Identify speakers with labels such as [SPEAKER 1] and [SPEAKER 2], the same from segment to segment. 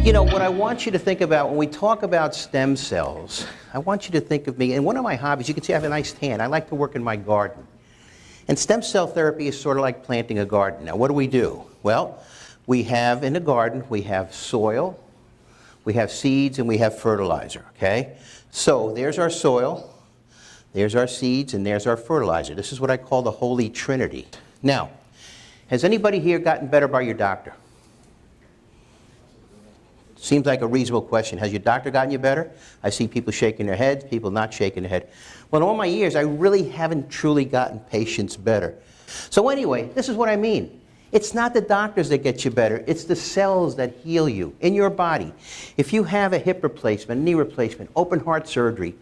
[SPEAKER 1] You know, what I want you to think about when we talk about stem cells, I want you to think of me, and one of my hobbies, you can see I have a nice tan. I like to work in my garden. And stem cell therapy is sort of like planting a garden. Now, what do? Well, we have in the garden, we have soil, we have seeds, and we have fertilizer, okay? So there's our soil, there's our seeds, and there's our fertilizer. This is what I call the Holy Trinity. Now, has anybody here gotten better by your doctor? Seems like a reasonable question. Has your doctor gotten you better? I see people shaking their heads, people not shaking their head. Well, in all my years, I really haven't truly gotten patients better. So anyway, this is what I mean. It's not the doctors that get you better. It's the cells that heal you in your body. If you have a hip replacement, knee replacement, open heart surgery,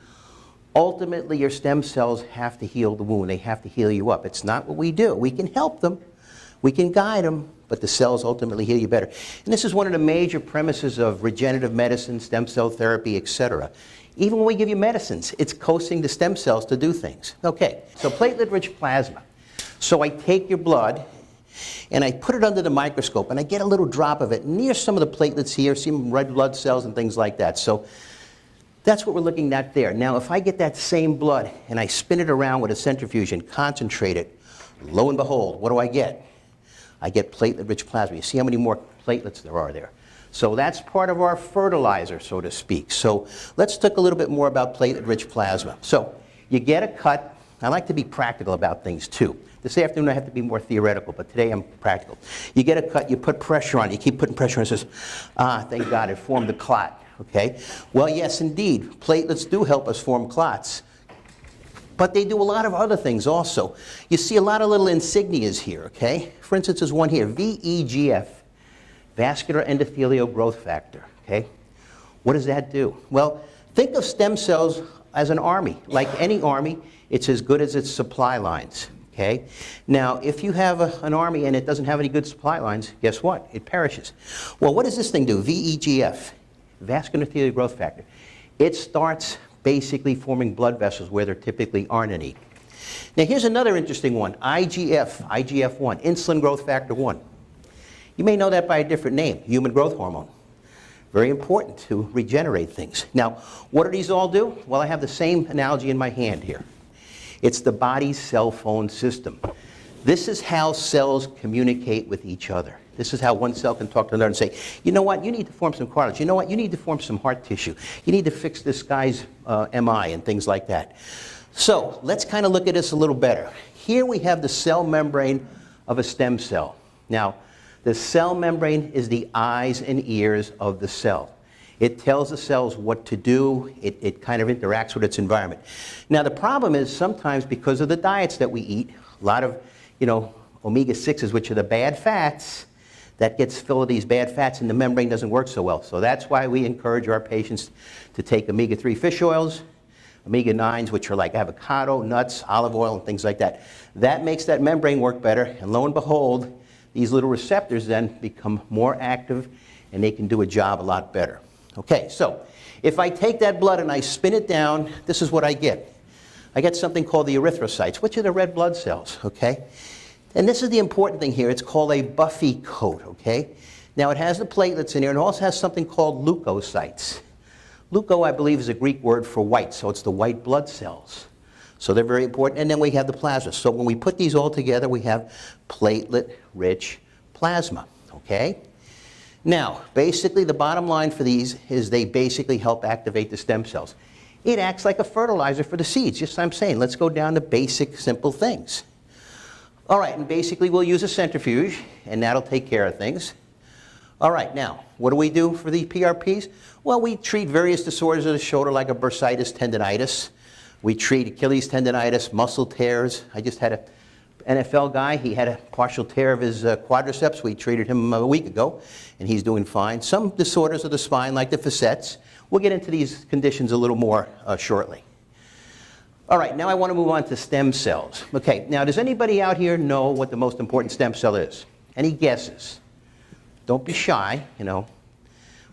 [SPEAKER 1] ultimately your stem cells have to heal the wound. They have to heal you up. It's not what we do. We can help them. We can guide them, but the cells ultimately heal you better. And this is one of the major premises of regenerative medicine, stem cell therapy, etc. Even when we give you medicines, it's coaxing the stem cells to do things. Okay, so platelet-rich plasma. So I take your blood, and I put it under the microscope, and I get a little drop of it near some of the platelets here, some red blood cells and things like that. So that's what we're looking at there. Now, if I get that same blood, and I spin it around with a centrifuge and concentrate it, lo and behold, what do I get? I get platelet-rich plasma. You see how many more platelets there are there. So that's part of our fertilizer, so to speak. So let's talk a little bit more about platelet-rich plasma. So you get a cut. I like to be practical about things too. This afternoon I have to be more theoretical, but today I'm practical. You get a cut, you put pressure on it, you keep putting pressure on it, and it says, thank God, it formed a clot, okay? Well, yes, indeed, platelets do help us form clots. But they do a lot of other things also. You see a lot of little insignias here, okay? For instance, there's one here, VEGF, vascular endothelial growth factor, okay? What does that do? Well, think of stem cells as an army. Like any army, it's as good as its supply lines, okay? Now, if you have an army and it doesn't have any good supply lines, guess what? It perishes. Well, what does this thing do? VEGF, vascular endothelial growth factor. It starts basically forming blood vessels where there typically aren't any. Now here's another interesting one, IGF, IGF-1, insulin growth factor 1. You may know that by a different name, human growth hormone. Very important to regenerate things. Now, what do these all do? Well, I have the same analogy in my hand here. It's the body's cell phone system. This is how cells communicate with each other. This is how one cell can talk to another and say, you know what, you need to form some cartilage. You know what, you need to form some heart tissue. You need to fix this guy's MI and things like that. So let's kind of look at this a little better. Here we have the cell membrane of a stem cell. Now, the cell membrane is the eyes and ears of the cell. It tells the cells what to do. It kind of interacts with its environment. Now, the problem is sometimes because of the diets that we eat, a lot of, omega-6s, which are the bad fats, that gets full of these bad fats and the membrane doesn't work so well. So that's why we encourage our patients to take omega-3 fish oils, omega-9s, which are like avocado, nuts, olive oil, and things like that. That makes that membrane work better, and lo and behold, these little receptors then become more active and they can do a job a lot better. Okay, so if I take that blood and I spin it down, this is what I get. I get something called the erythrocytes, which are the red blood cells, okay? And this is the important thing here. It's called a buffy coat, okay? Now, it has the platelets in here, and it also has something called leukocytes. Leuko, I believe, is a Greek word for white, so it's the white blood cells. So they're very important. And then we have the plasma. So when we put these all together, we have platelet-rich plasma, okay? Now, basically, the bottom line for these is they basically help activate the stem cells. It acts like a fertilizer for the seeds, just as I'm saying. Let's go down to basic, simple things. All right, and basically we'll use a centrifuge, and that'll take care of things. All right, now, what do we do for the PRPs? Well, we treat various disorders of the shoulder like a bursitis tendinitis. We treat Achilles tendinitis, muscle tears. I just had an NFL guy. He had a partial tear of his quadriceps. We treated him a week ago, and he's doing fine. Some disorders of the spine, like the facets. We'll get into these conditions a little more shortly. All right, now I want to move on to stem cells. Okay, now does anybody out here know what the most important stem cell is? Any guesses? Don't be shy, What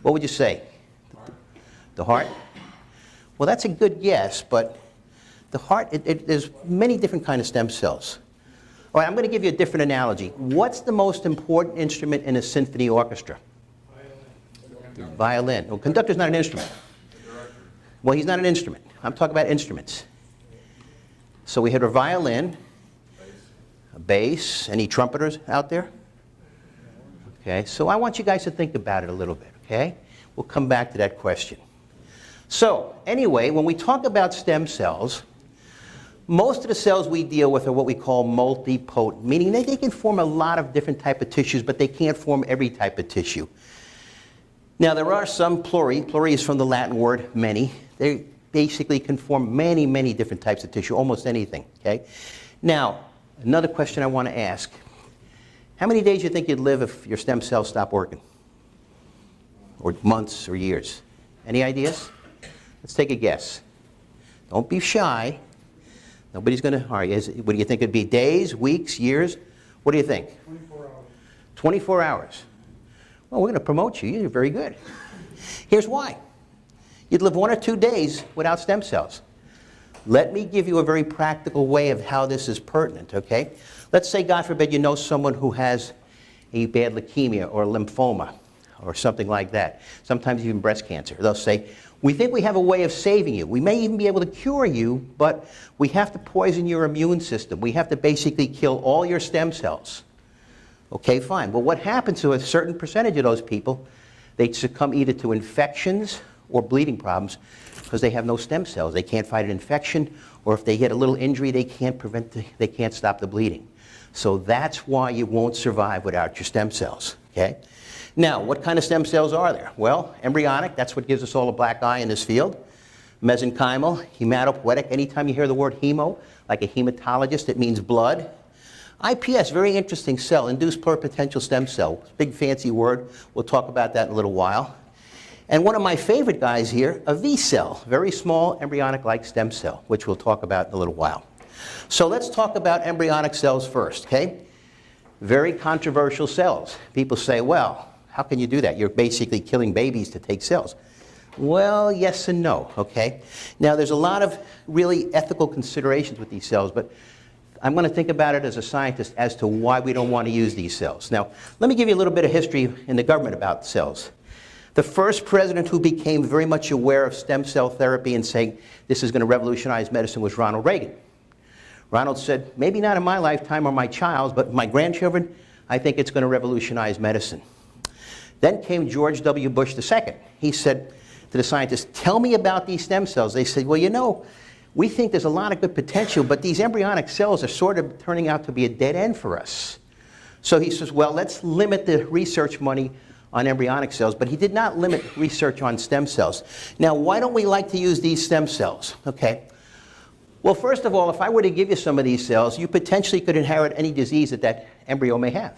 [SPEAKER 1] would you say? The heart? Well, that's a good guess, but the heart, there's many different kinds of stem cells. All right, I'm going to give you a different analogy. What's the most important instrument in a symphony orchestra? Violin. Well, conductor's not an instrument. Well, he's not an instrument. I'm talking about instruments. So we had a violin, a bass. Any trumpeters out there? Okay, so I want you guys to think about it a little bit, okay? We'll come back to that question. So, anyway, when we talk about stem cells, most of the cells we deal with are what we call multipotent, meaning they can form a lot of different type of tissues, but they can't form every type of tissue. Now, there are some pluri. Pluri is from the Latin word many. They basically can form many, many different types of tissue, almost anything, okay? Now, another question I want to ask. How many days do you think you'd live if your stem cells stopped working? Or months or years? Any ideas? Let's take a guess. Don't be shy. Nobody's going to, all right, what do you think it'd be? Days, weeks, years? What do you think?
[SPEAKER 2] 24 hours.
[SPEAKER 1] 24 hours. Well, we're going to promote you. You're very good. Here's why. You'd live 1 or 2 days without stem cells. Let me give you a very practical way of how this is pertinent, okay? Let's say, God forbid, you know someone who has a bad leukemia or lymphoma or something like that. Sometimes even breast cancer. They'll say, we think we have a way of saving you. We may even be able to cure you, but we have to poison your immune system. We have to basically kill all your stem cells. Okay, fine. Well, what happens to a certain percentage of those people? They succumb either to infections or bleeding problems because they have no stem cells. They can't fight an infection, or if they get a little injury, they can't stop the bleeding. So that's why you won't survive without your stem cells, okay? Now, what kind of stem cells are there? Well, embryonic, that's what gives us all a black eye in this field. Mesenchymal, hematopoietic, anytime you hear the word hemo, like a hematologist, it means blood. IPS, very interesting cell, induced pluripotential stem cell. Big fancy word. We'll talk about that in a little while. And one of my favorite guys here, a V cell, very small embryonic-like stem cell, which we'll talk about in a little while. So let's talk about embryonic cells first, okay? Very controversial cells. People say, well, how can you do that? You're basically killing babies to take cells. Well, yes and no, okay? Now, there's a lot of really ethical considerations with these cells, but I'm going to think about it as a scientist as to why we don't want to use these cells. Now, let me give you a little bit of history in the government about cells. The first president who became very much aware of stem cell therapy and saying this is going to revolutionize medicine was Ronald Reagan. Ronald said, maybe not in my lifetime or my child's, but my grandchildren, I think it's going to revolutionize medicine. Then came George W. Bush II. He said to the scientists, tell me about these stem cells. They said, well, you know, we think there's a lot of good potential, but these embryonic cells are sort of turning out to be a dead end for us. So he says, well, let's limit the research money on embryonic cells, but he did not limit research on stem cells. Now, why don't we like to use these stem cells? Okay. Well, first of all, if I were to give you some of these cells, you potentially could inherit any disease that that embryo may have.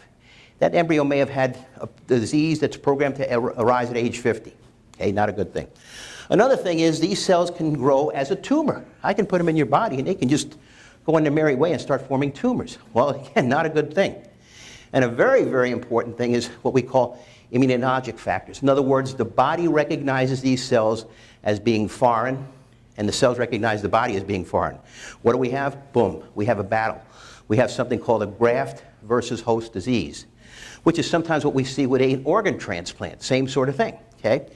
[SPEAKER 1] That embryo may have had a disease that's programmed to arise at age 50. Okay, not a good thing. Another thing is these cells can grow as a tumor. I can put them in your body and they can just go on their merry way and start forming tumors. Well, again, not a good thing. And a very, very important thing is what we call immunologic factors. In other words, the body recognizes these cells as being foreign, and the cells recognize the body as being foreign. What do we have? Boom, we have a battle. We have something called a graft versus host disease, which is sometimes what we see with an organ transplant, same sort of thing, okay?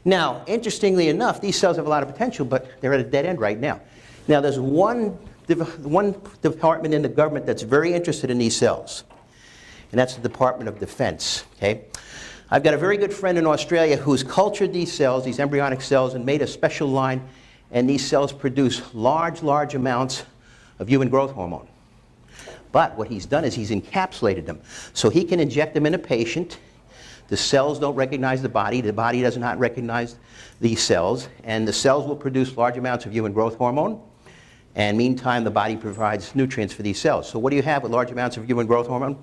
[SPEAKER 1] Now, interestingly enough, these cells have a lot of potential, but they're at a dead end right now. Now, there's one department in the government that's very interested in these cells, and that's the Department of Defense, okay? I've got a very good friend in Australia who's cultured these cells, these embryonic cells, and made a special line, and these cells produce large, large amounts of human growth hormone. But what he's done is he's encapsulated them. So he can inject them in a patient. The cells don't recognize the body does not recognize these cells, and the cells will produce large amounts of human growth hormone, and meantime the body provides nutrients for these cells. So what do you have with large amounts of human growth hormone?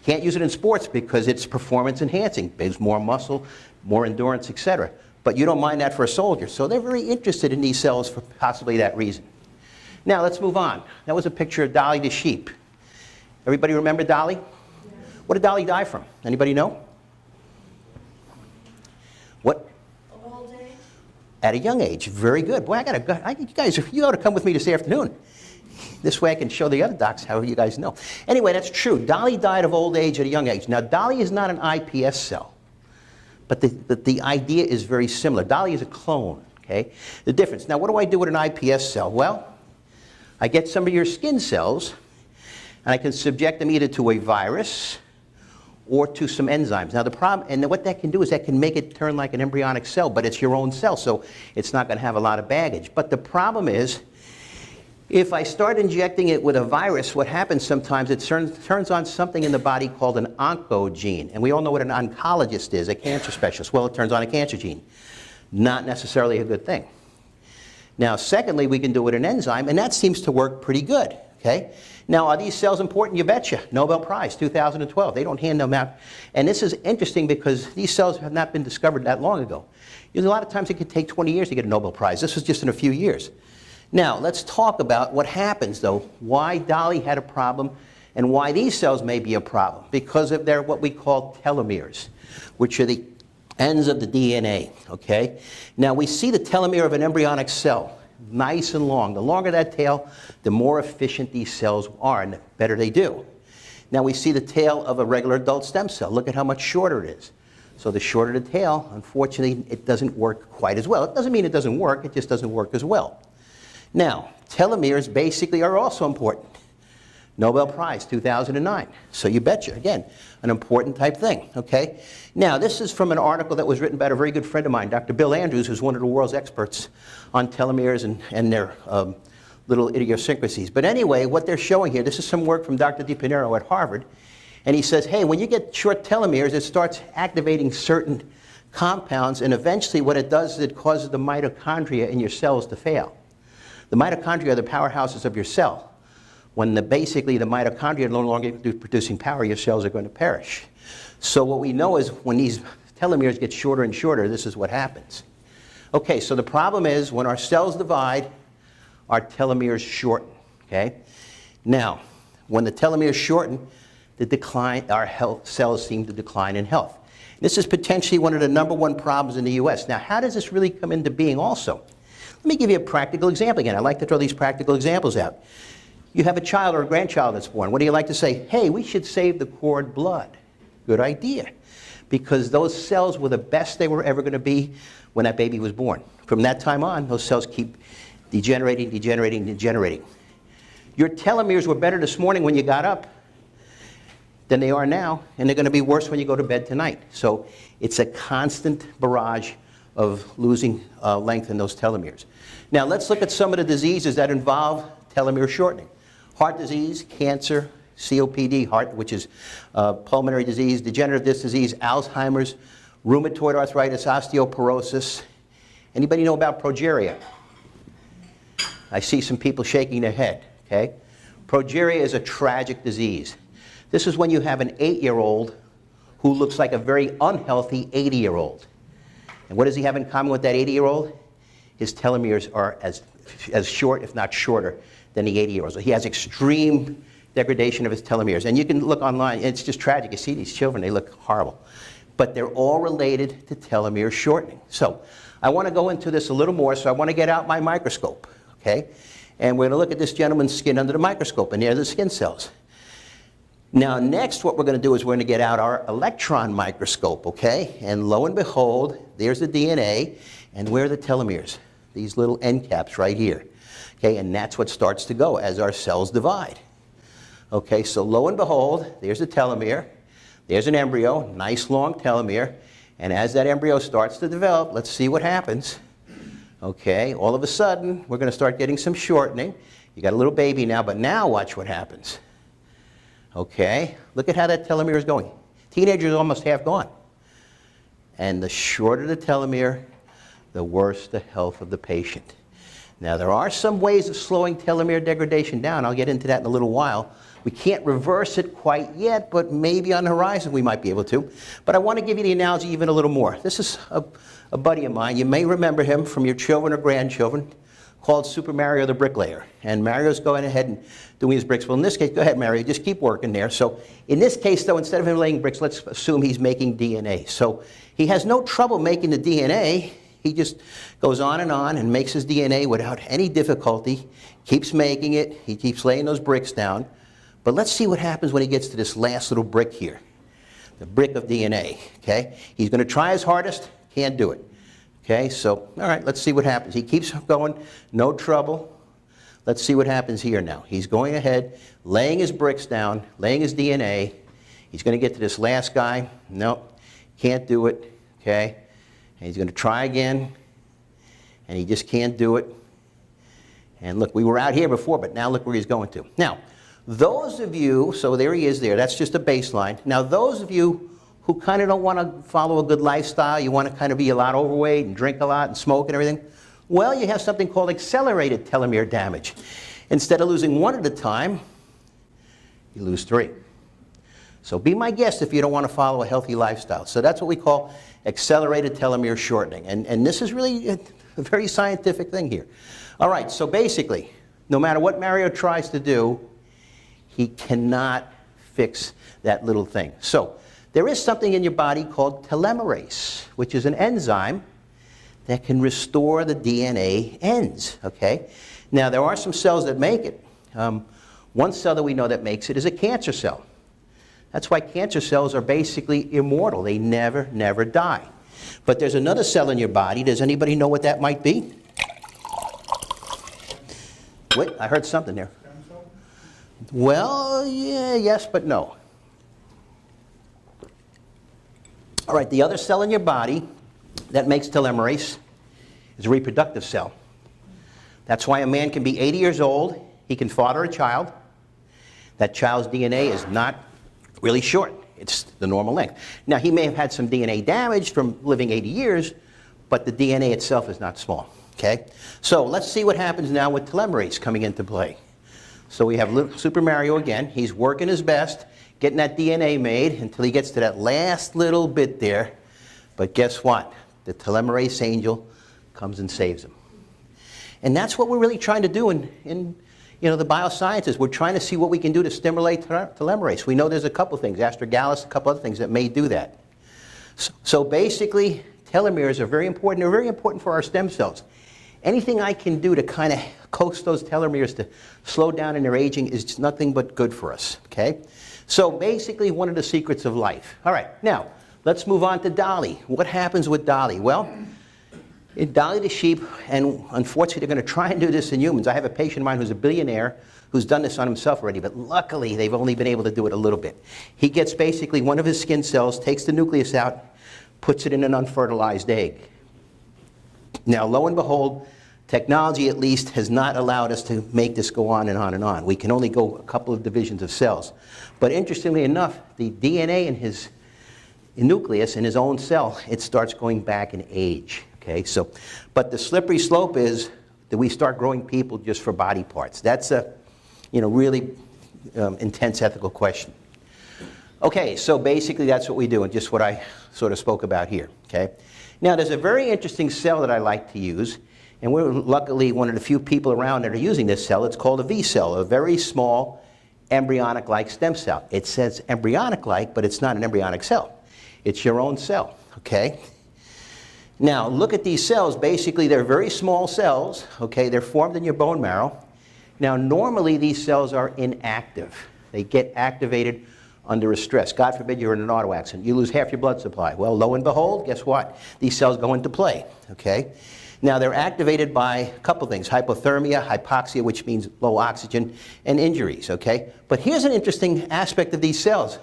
[SPEAKER 1] Can't use it in sports because it's performance enhancing. Builds more muscle, more endurance, etc. But you don't mind that for a soldier. So they're very interested in these cells for possibly that reason. Now let's move on. That was a picture of Dolly the sheep. Everybody remember Dolly? Yeah. What did Dolly die from? Anybody know? What?
[SPEAKER 3] Old age.
[SPEAKER 1] At a young age. Very good. Boy, you guys, you ought to come with me this afternoon. This way I can show the other docs how you guys know. Anyway, that's true. Dolly died of old age at a young age. Now, Dolly is not an IPS cell. But the idea is very similar. Dolly is a clone, okay? The difference. Now, what do I do with an iPS cell? Well, I get some of your skin cells, and I can subject them either to a virus or to some enzymes. Now, the problem, and what that can do is that can make it turn like an embryonic cell, but it's your own cell, so it's not going to have a lot of baggage. But the problem is, if I start injecting it with a virus, what happens sometimes, it turns on something in the body called an oncogene. And we all know what an oncologist is, a cancer specialist. Well, it turns on a cancer gene. Not necessarily a good thing. Now, secondly, we can do it with an enzyme, and that seems to work pretty good. Okay? Now, are these cells important? You betcha. Nobel Prize, 2012. They don't hand them out. And this is interesting because these cells have not been discovered that long ago. A lot of times it could take 20 years to get a Nobel Prize. This was just in a few years. Now, let's talk about what happens, though, why Dolly had a problem and why these cells may be a problem. Because of their what we call telomeres, which are the ends of the DNA, okay? Now, we see the telomere of an embryonic cell, nice and long. The longer that tail, the more efficient these cells are, and the better they do. Now, we see the tail of a regular adult stem cell. Look at how much shorter it is. So the shorter the tail, unfortunately, it doesn't work quite as well. It doesn't mean it doesn't work, it just doesn't work as well. Now, telomeres basically are also important. Nobel Prize, 2009. So you betcha, again, an important type thing, okay? Now, this is from an article that was written by a very good friend of mine, Dr. Bill Andrews, who's one of the world's experts on telomeres and their little idiosyncrasies. But anyway, what they're showing here, this is some work from Dr. DiPinero at Harvard, and he says, hey, when you get short telomeres, it starts activating certain compounds, and eventually what it does is it causes the mitochondria in your cells to fail. The mitochondria are the powerhouses of your cell. When basically the mitochondria are no longer producing power, your cells are going to perish. So what we know is when these telomeres get shorter and shorter, this is what happens. Okay, so the problem is when our cells divide, our telomeres shorten, okay? Now, when the telomeres shorten, our cells seem to decline in health. This is potentially one of the #1 problems in the US. Now, how does this really come into being also? Let me give you a practical example again. I like to throw these practical examples out. You have a child or a grandchild that's born. What do you like to say? Hey, we should save the cord blood. Good idea. Because those cells were the best they were ever going to be when that baby was born. From that time on, those cells keep degenerating, degenerating, degenerating. Your telomeres were better this morning when you got up than they are now, and they're going to be worse when you go to bed tonight. So it's a constant barrage of losing length in those telomeres. Now let's look at some of the diseases that involve telomere shortening. Heart disease, cancer, COPD, which is pulmonary disease, degenerative disc disease, Alzheimer's, rheumatoid arthritis, osteoporosis. Anybody know about progeria? I see some people shaking their head, okay? Progeria is a tragic disease. This is when you have an 8-year-old who looks like a very unhealthy 80-year-old. And what does he have in common with that 80-year-old? His telomeres are as short, if not shorter, than the 80-year-old. So he has extreme degradation of his telomeres. And you can look online, it's just tragic. You see these children, they look horrible. But they're all related to telomere shortening. So I want to go into this a little more, so I want to get out my microscope, okay? And we're going to look at this gentleman's skin under the microscope, and there's the skin cells. Now, next, what we're going to do is we're going to get out our electron microscope, okay? And lo and behold, there's the DNA, and where are the telomeres? These little end caps right here, okay? And that's what starts to go as our cells divide. Okay, so lo and behold, there's a telomere, there's an embryo, nice long telomere, and as that embryo starts to develop, let's see what happens. Okay, all of a sudden, we're going to start getting some shortening. You got a little baby now, but now watch what happens. Okay, look at how that telomere is going. Teenager is almost half gone. And the shorter the telomere, the worse the health of the patient. Now, there are some ways of slowing telomere degradation down. I'll get into that in a little while. We can't reverse it quite yet, but maybe on the horizon we might be able to. But I want to give you the analogy even a little more. This is a buddy of mine. You may remember him from your children or grandchildren, called Super Mario the Bricklayer. And Mario's going ahead and doing his bricks. Well, in this case, go ahead, Mario, just keep working there. So in this case, though, instead of him laying bricks, let's assume he's making DNA. So he has no trouble making the DNA. He just goes on and makes his DNA without any difficulty, keeps making it, he keeps laying those bricks down. But let's see what happens when he gets to this last little brick here. the brick of DNA, okay? He's going to try his hardest, can't do it. Okay, so, all right, let's see what happens. He keeps going, no trouble. Let's see what happens here now. He's going ahead, laying his bricks down, laying his DNA. He's going to get to this last guy. Nope, can't do it, okay? And he's going to try again, and he just can't do it. And look, we were out here before, but now look where he's going to. Now, those of you, so there he is there, that's just a baseline. Now, those of you who kind of don't want to follow a good lifestyle, you want to kind of be a lot overweight and drink a lot and smoke and everything, well, you have something called accelerated telomere damage. Instead of losing one at a time, you lose 3. So be my guest if you don't want to follow a healthy lifestyle. So that's what we call accelerated telomere shortening. And this is really a very scientific thing here. All right, so basically, no matter what Mario tries to do, he cannot fix that little thing. So there is something in your body called telomerase, which is an enzyme that can restore the DNA ends, okay? Now, there are some cells that make it. One cell that we know that makes it is a cancer cell. That's why cancer cells are basically immortal. They never, never die. But there's another cell in your body. Does anybody know what that might be? Wait, I heard something there. Well, yeah, yes, but no. All right, the other cell in your body that makes telomerase is a reproductive cell. That's why a man can be 80 years old, he can father a child. That child's DNA is not really short. It's the normal length. Now, he may have had some DNA damage from living 80 years, but the DNA itself is not small, okay? So let's see what happens now with telomerase coming into play. So we have Super Mario again. He's working his best, getting that DNA made until he gets to that last little bit there. But guess what? The telomerase angel comes and saves him. And that's what we're really trying to do in the biosciences. We're trying to see what we can do to stimulate telomerase. We know there's a couple things, astragalus, a couple other things that may do that. So basically, telomeres are very important. They're very important for our stem cells. Anything I can do to kind of coax those telomeres to slow down in their aging is just nothing but good for us, okay? So basically, one of the secrets of life. All right, now, let's move on to Dolly. What happens with Dolly? Well, in Dolly the sheep, and unfortunately, they're going to try and do this in humans. I have a patient of mine who's a billionaire who's done this on himself already, but luckily, they've only been able to do it a little bit. He gets basically one of his skin cells, takes the nucleus out, puts it in an unfertilized egg. Now, lo and behold, technology at least has not allowed us to make this go on and on and on. We can only go a couple of divisions of cells. But interestingly enough, the DNA in his nucleus, in his own cell, it starts going back in age. Okay, so, but the slippery slope is that we start growing people just for body parts. That's a, really intense ethical question. Okay, so basically that's what we do, and just what I sort of spoke about here. Okay, now there's a very interesting cell that I like to use, and we're luckily one of the few people around that are using this cell. It's called a V cell, a very small embryonic-like stem cell. It says embryonic-like, but it's not an embryonic cell. It's your own cell. Okay. Now, look at these cells. Basically, they're very small cells, okay? They're formed in your bone marrow. Now, normally, these cells are inactive. They get activated under a stress. God forbid you're in an auto accident. You lose half your blood supply. Well, lo and behold, guess what? These cells go into play, okay? Now, they're activated by a couple things, hypothermia, hypoxia, which means low oxygen, and injuries, okay? But here's an interesting aspect of these cells.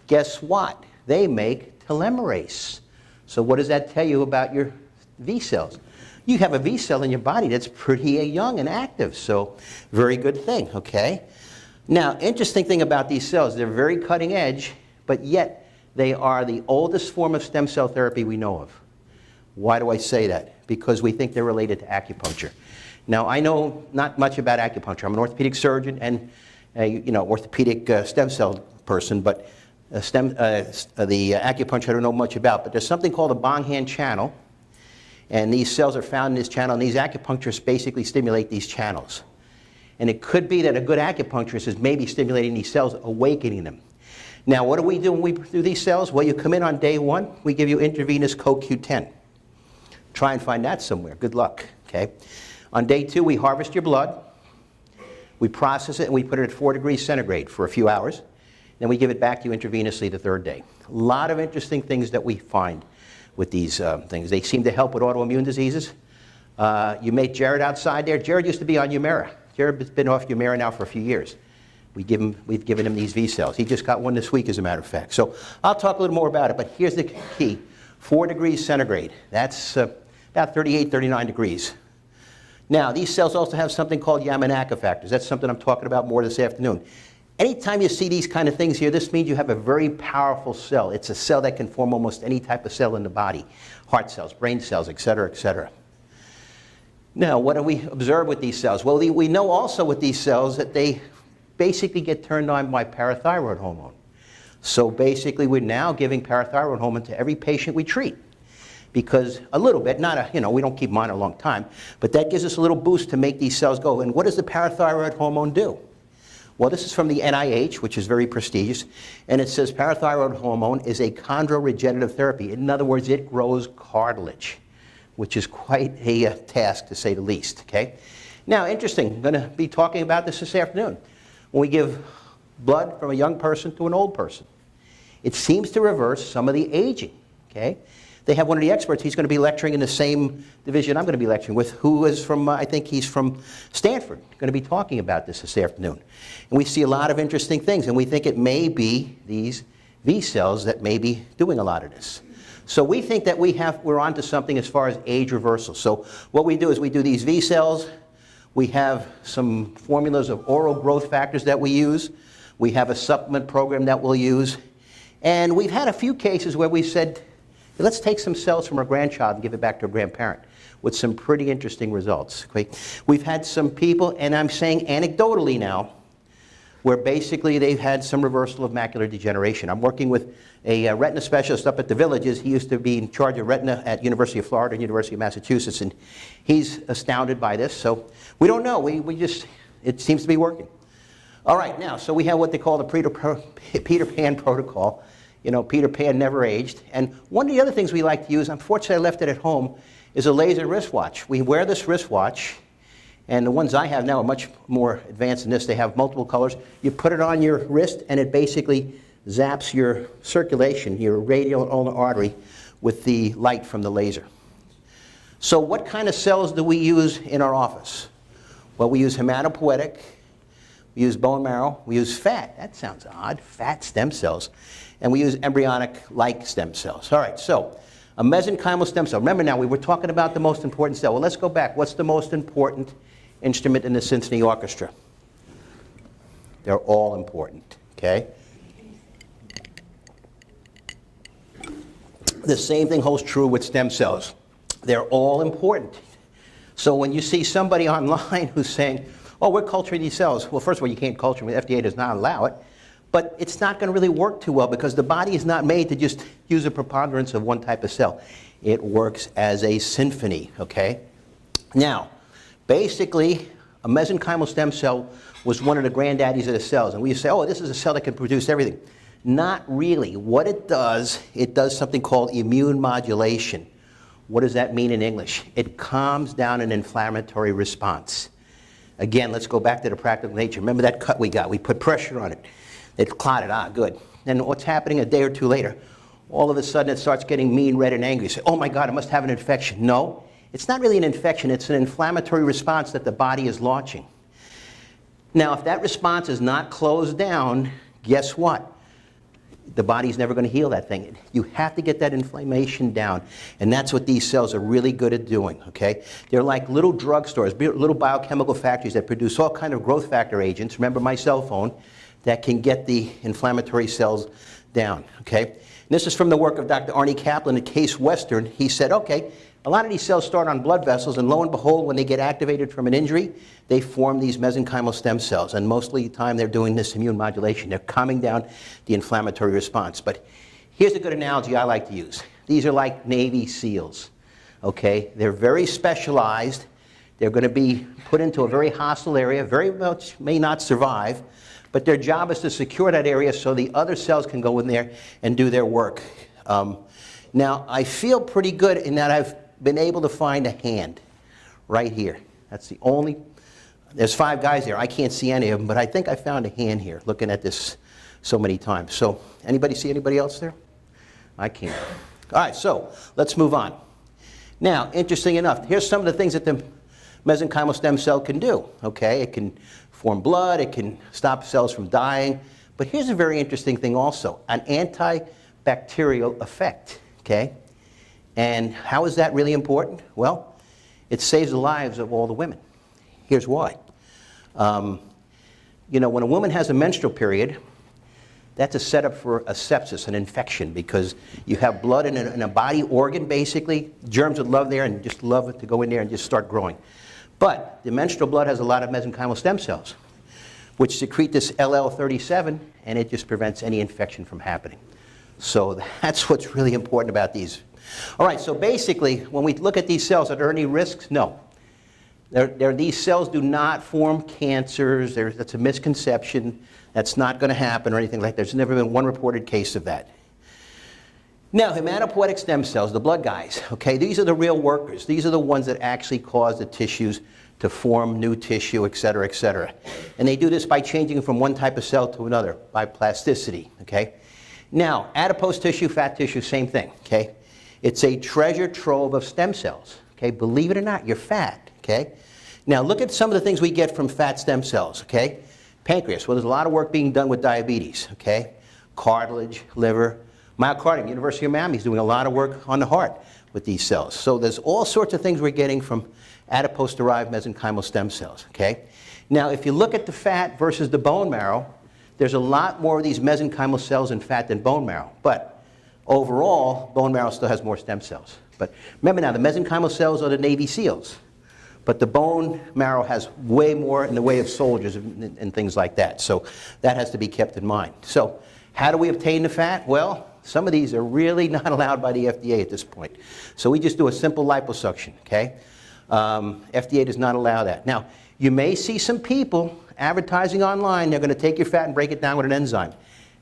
[SPEAKER 1] Guess what? They make telomerase. So what does that tell you about your V cells? You have a V cell in your body that's pretty young and active, so very good thing, okay? Now, interesting thing about these cells, they're very cutting edge, but yet they are the oldest form of stem cell therapy we know of. Why do I say that? Because we think they're related to acupuncture. Now, I know not much about acupuncture. I'm an orthopedic surgeon and orthopedic stem cell person, but the acupuncture I don't know much about, but there's something called a Bong-Hand channel, and these cells are found in this channel, and these acupuncturists basically stimulate these channels. And it could be that a good acupuncturist is maybe stimulating these cells, awakening them. Now, what do we do when we do these cells? Well, you come in on day 1, we give you intravenous CoQ10. Try and find that somewhere. Good luck, okay? On day 2, we harvest your blood, we process it, and we put it at 4 degrees centigrade for a few hours. Then we give it back to you intravenously the third day. A lot of interesting things that we find with these things. They seem to help with autoimmune diseases. You met Jared outside there. Jared used to be on Humira. Jared's been off Humira now for a few years. We've given him these V cells. He just got one this week, as a matter of fact. So I'll talk a little more about it, but here's the key. 4 degrees centigrade. That's about 38, 39 degrees. Now, these cells also have something called Yamanaka factors. That's something I'm talking about more this afternoon. Anytime you see these kind of things here, this means you have a very powerful cell. It's a cell that can form almost any type of cell in the body. Heart cells, brain cells, et cetera, et cetera. Now, what do we observe with these cells? Well, we know also with these cells that they basically get turned on by parathyroid hormone. So basically, we're now giving parathyroid hormone to every patient we treat. Because a little bit, we don't keep them on a long time, but that gives us a little boost to make these cells go. And what does the parathyroid hormone do? Well, this is from the NIH, which is very prestigious, and it says parathyroid hormone is a chondroregenerative therapy. In other words, it grows cartilage, which is quite a task, to say the least, okay? Now, interesting, I'm going to be talking about this afternoon. When we give blood from a young person to an old person, it seems to reverse some of the aging, okay? They have one of the experts, he's going to be lecturing in the same division I'm going to be lecturing with, who is from, I think he's from Stanford, going to be talking about this afternoon. And we see a lot of interesting things, and we think it may be these V cells that may be doing a lot of this. So we think that we're onto something as far as age reversal. So what we do is we do these V cells, we have some formulas of oral growth factors that we use, we have a supplement program that we'll use, and we've had a few cases where we said, let's take some cells from our grandchild and give it back to a grandparent with some pretty interesting results. Okay? We've had some people, and I'm saying anecdotally now, where basically they've had some reversal of macular degeneration. I'm working with a retina specialist up at the Villages. He used to be in charge of retina at University of Florida and University of Massachusetts, and he's astounded by this. So we don't know. It seems to be working. All right, now, so we have what they call the Peter Pan protocol. You know, Peter Pan never aged. And one of the other things we like to use, unfortunately I left it at home, is a laser wristwatch. We wear this wristwatch, and the ones I have now are much more advanced than this. They have multiple colors. You put it on your wrist, and it basically zaps your circulation, your radial and ulnar artery, with the light from the laser. So what kind of cells do we use in our office? Well, we use hematopoietic, we use bone marrow, we use fat. That sounds odd, fat stem cells. And we use embryonic-like stem cells. All right, so a mesenchymal stem cell. Remember now, we were talking about the most important cell. Well, let's go back. What's the most important instrument in the symphony orchestra? They're all important, okay? The same thing holds true with stem cells. They're all important. So when you see somebody online who's saying, oh, we're culturing these cells. Well, first of all, you can't culture them. The FDA does not allow it. But it's not going to really work too well because the body is not made to just use a preponderance of one type of cell. It works as a symphony, okay? Now, basically, a mesenchymal stem cell was one of the granddaddies of the cells. And we say, oh, this is a cell that can produce everything. Not really. What it does something called immune modulation. What does that mean in English? It calms down an inflammatory response. Again, let's go back to the practical nature. Remember that cut we got? We put pressure on it. It clotted, good. Then what's happening a day or two later? All of a sudden it starts getting mean, red, and angry. You say, oh my God, it must have an infection. No, it's not really an infection. It's an inflammatory response that the body is launching. Now, if that response is not closed down, guess what? The body's never going to heal that thing. You have to get that inflammation down. And that's what these cells are really good at doing, okay? They're like little drugstores, little biochemical factories that produce all kind of growth factor agents. Remember my cell phone? That can get the inflammatory cells down, okay? And this is from the work of Dr. Arnie Kaplan at Case Western. He said, okay, a lot of these cells start on blood vessels, and lo and behold, when they get activated from an injury, they form these mesenchymal stem cells. And mostly the time they're doing this immune modulation. They're calming down the inflammatory response. But here's a good analogy I like to use. These are like Navy SEALs, okay? They're very specialized. They're going to be put into a very hostile area, very much may not survive, but their job is to secure that area so the other cells can go in there and do their work. Now, I feel pretty good in that I've been able to find a hand right here. That's the only, there's 5 guys there. I can't see any of them, but I think I found a hand here looking at this so many times. So anybody see anybody else there? I can't. All right, so let's move on. Now, interesting enough, here's some of the things that the mesenchymal stem cell can do. Okay, it can form blood, it can stop cells from dying, but here's a very interesting thing also, an antibacterial effect. Okay, and how is that really important? Well, it saves the lives of all the women. Here's why. You know, when a woman has a menstrual period, that's a setup for a sepsis, an infection, because you have blood in a body organ, basically. Germs would love there and just love it to go in there and just start growing. But the menstrual blood has a lot of mesenchymal stem cells, which secrete this LL37, and it just prevents any infection from happening. So that's what's really important about these. All right, so basically, when we look at these cells, are there any risks? No. These cells do not form cancers. That's a misconception. That's not going to happen or anything like that. There's never been one reported case of that. Now, hematopoietic stem cells, the blood guys, okay, these are the real workers. These are the ones that actually cause the tissues to form new tissue, et cetera, et cetera. And they do this by changing from one type of cell to another, by plasticity, okay? Now, adipose tissue, fat tissue, same thing, okay? It's a treasure trove of stem cells, okay? Believe it or not, you're fat, okay? Now, look at some of the things we get from fat stem cells, okay? Pancreas, well, there's a lot of work being done with diabetes, okay? Cartilage, liver, myocardium. University of Miami is doing a lot of work on the heart with these cells. So there's all sorts of things we're getting from adipose-derived mesenchymal stem cells, okay? Now, if you look at the fat versus the bone marrow, there's a lot more of these mesenchymal cells in fat than bone marrow. But overall, bone marrow still has more stem cells. But remember now, the mesenchymal cells are the Navy SEALs. But the bone marrow has way more in the way of soldiers and things like that. So that has to be kept in mind. So how do we obtain the fat? Well, some of these are really not allowed by the FDA at this point. So we just do a simple liposuction, okay? FDA does not allow that. Now, you may see some people advertising online, they're going to take your fat and break it down with an enzyme.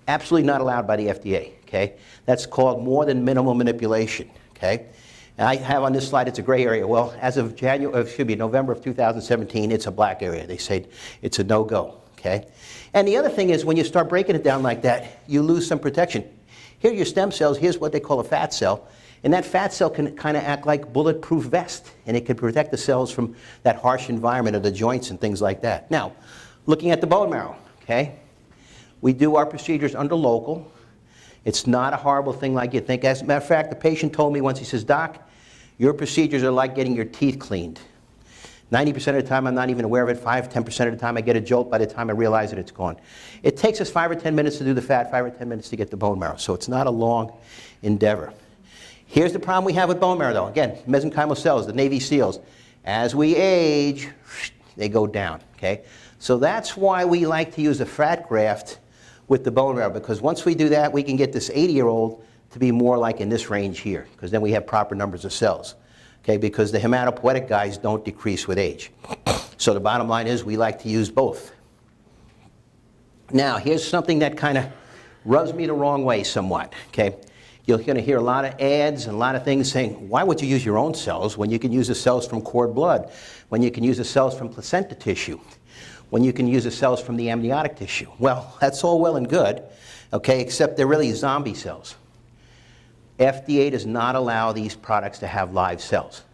[SPEAKER 1] Absolutely not allowed by the FDA, okay? That's called more than minimal manipulation, okay? And I have on this slide, it's a gray area. Well, as of November of 2017, it's a black area. They say it's a no-go, okay? And the other thing is, when you start breaking it down like that, you lose some protection. Here are your stem cells. Here's what they call a fat cell. And that fat cell can kind of act like bulletproof vest, and it can protect the cells from that harsh environment of the joints and things like that. Now, looking at the bone marrow, okay? We do our procedures under local. It's not a horrible thing like you think. As a matter of fact, the patient told me once, he says, "Doc, your procedures are like getting your teeth cleaned. 90% of the time, I'm not even aware of it. 5–10% of the time, I get a jolt. By the time I realize it, it's gone." It takes us 5 or 10 minutes to do the fat, 5 or 10 minutes to get the bone marrow. So it's not a long endeavor. Here's the problem we have with bone marrow, though. Again, mesenchymal cells, the Navy SEALs. As we age, they go down, okay? So that's why we like to use a fat graft with the bone marrow, because once we do that, we can get this 80-year-old to be more like in this range here, because then we have proper numbers of cells, okay? Because the hematopoietic guys don't decrease with age. So the bottom line is we like to use both. Now, here's something that kind of rubs me the wrong way somewhat, okay? You're going to hear a lot of ads and a lot of things saying, why would you use your own cells when you can use the cells from cord blood, when you can use the cells from placenta tissue, when you can use the cells from the amniotic tissue? Well, that's all well and good, okay, except they're really zombie cells. FDA does not allow these products to have live cells.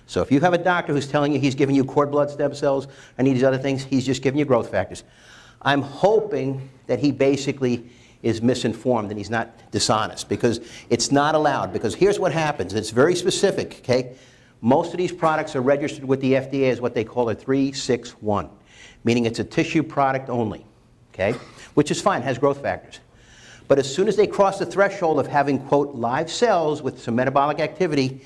[SPEAKER 1] So if you have a doctor who's telling you he's giving you cord blood stem cells and these other things, he's just giving you growth factors. I'm hoping that he basically is misinformed and he's not dishonest, because it's not allowed. Because here's what happens. It's very specific, okay? Most of these products are registered with the FDA as what they call a 361, meaning it's a tissue product only, okay? Which is fine, has growth factors. But as soon as they cross the threshold of having, quote, live cells with some metabolic activity,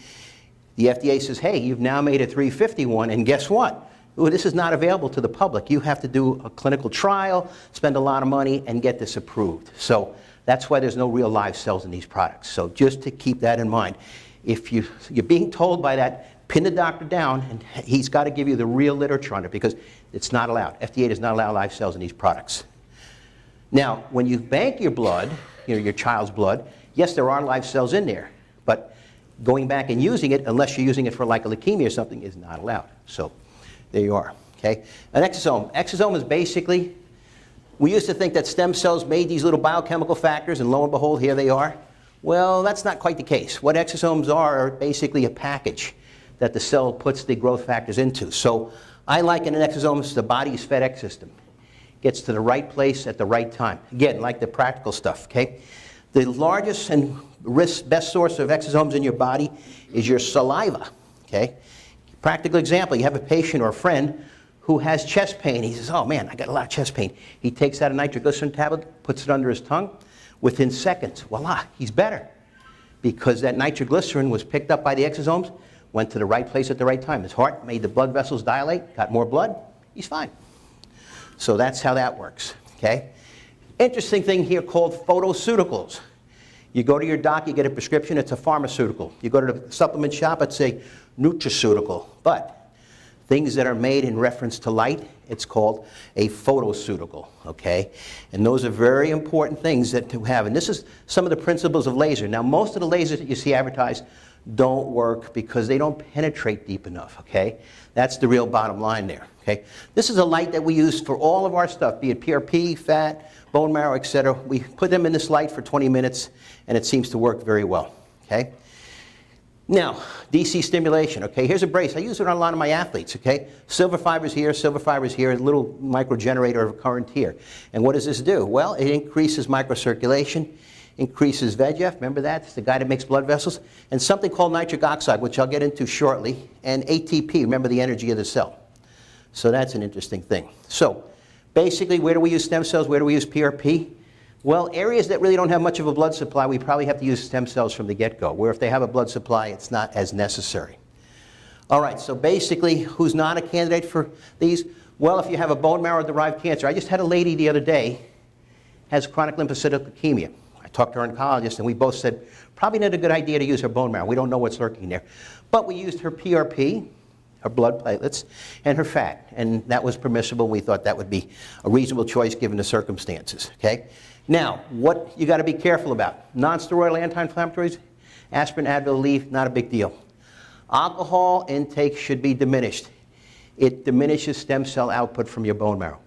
[SPEAKER 1] the FDA says, hey, you've now made a 351, and guess what? Ooh, this is not available to the public. You have to do a clinical trial, spend a lot of money, and get this approved. So that's why there's no real live cells in these products. So just to keep that in mind. If you're being told by that, pin the doctor down, and he's got to give you the real literature on it, because it's not allowed. FDA does not allow live cells in these products. Now, when you bank your blood, your child's blood, yes, there are live cells in there, but going back and using it, unless you're using it for like a leukemia or something, is not allowed. So there you are, okay? An exosome. Exosome is basically We used to think that stem cells made these little biochemical factors, and lo and behold, here they are. Well, that's not quite the case. What exosomes are basically a package that the cell puts the growth factors into. So I liken an exosome as the body's FedEx system. Gets to the right place at the right time. Again, like the practical stuff, okay? The largest and best source of exosomes in your body is your saliva, okay? Practical example, you have a patient or a friend who has chest pain. He says, oh man, I got a lot of chest pain. He takes out a nitroglycerin tablet, puts it under his tongue. Within seconds, voila, he's better. Because that nitroglycerin was picked up by the exosomes, went to the right place at the right time. His heart made the blood vessels dilate, got more blood, he's fine. So that's how that works, okay? Interesting thing here called photoceuticals. You go to your doc, you get a prescription, it's a pharmaceutical. You go to the supplement shop, it's a nutraceutical. But things that are made in reference to light, it's called a photoceutical, okay? And those are very important things that to have. And this is some of the principles of laser. Now, most of the lasers that you see advertised don't work because they don't penetrate deep enough, okay? That's the real bottom line there, okay? This is a light that we use for all of our stuff, be it PRP, fat, bone marrow, etc. We put them in this light for 20 minutes, and it seems to work very well, okay? Now, DC stimulation, okay? Here's a brace. I use it on a lot of my athletes, okay? Silver fibers here, a little micro generator of current here. And what does this do? Well, it increases microcirculation, increases VEGF, remember that? It's the guy that makes blood vessels. And something called nitric oxide, which I'll get into shortly, and ATP, remember the energy of the cell. So that's an interesting thing. So, basically, where do we use stem cells? Where do we use PRP? Well, areas that really don't have much of a blood supply, we probably have to use stem cells from the get-go, where if they have a blood supply, it's not as necessary. All right, so basically, who's not a candidate for these? Well, if you have a bone marrow-derived cancer. I just had a lady the other day, has chronic lymphocytic leukemia. I talked to her oncologist, and we both said, probably not a good idea to use her bone marrow. We don't know what's lurking there. But we used her PRP, her blood platelets, and her fat. And that was permissible. We thought that would be a reasonable choice given the circumstances, okay? Now, what you got to be careful about. Non-steroidal anti-inflammatories, aspirin, Advil, Aleve, not a big deal. Alcohol intake should be diminished. It diminishes stem cell output from your bone marrow.